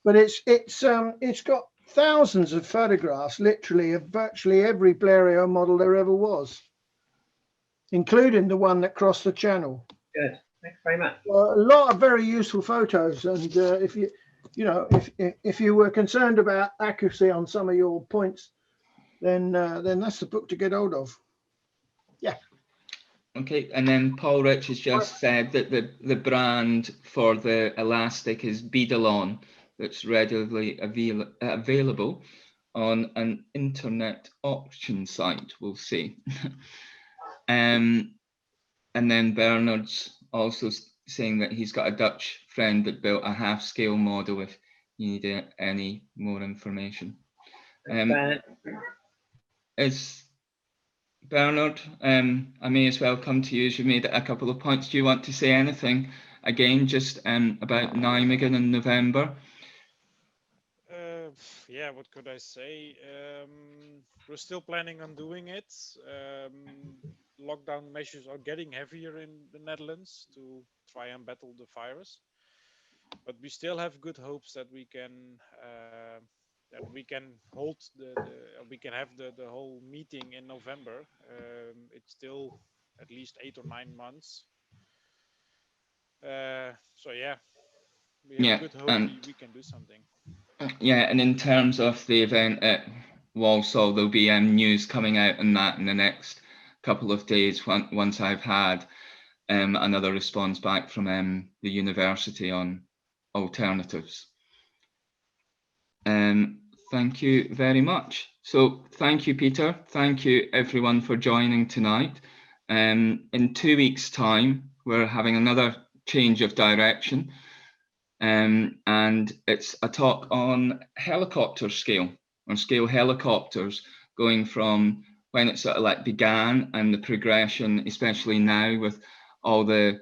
But it's got thousands of photographs, literally, of virtually every Blériot model there ever was, including the one that crossed the channel. Good. Thanks very much. A lot of very useful photos, and if you were concerned about accuracy on some of your points, then that's the book to get hold of. Yeah. Okay, and then Paul Rich has just said that the brand for the elastic is Beadalon, that's readily available on an internet auction site, we'll see. And then Bernard's also saying that he's got a Dutch friend that built a half-scale model if you need any more information. Is Bernard, I may as well come to you as you made a couple of points. Do you want to say anything again just about Nijmegen in November? Yeah, what could I say? We're still planning on doing it. Lockdown measures are getting heavier in the Netherlands to try and battle the virus, but we still have good hopes that we can hold we can have the whole meeting in November. It's still at least 8 or 9 months. So yeah, we have good hope we can do something. Yeah, and in terms of the event at Walsall, there'll be news coming out on that in the next couple of days once I've had another response back from the university on alternatives. Thank you very much. So thank you, Peter. Thank you everyone for joining tonight. In 2 weeks' time, we're having another change of direction. And it's a talk on helicopter scale, or scale helicopters, going from when it sort of like began and the progression, especially now with all the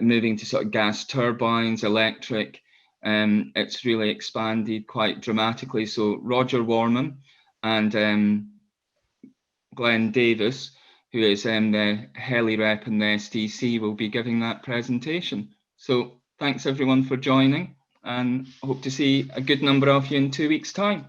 moving to sort of gas turbines, electric, it's really expanded quite dramatically. So Roger Warman and Glenn Davis, who is the heli rep in the STC, will be giving that presentation. So thanks everyone for joining, and hope to see a good number of you in 2 weeks' time.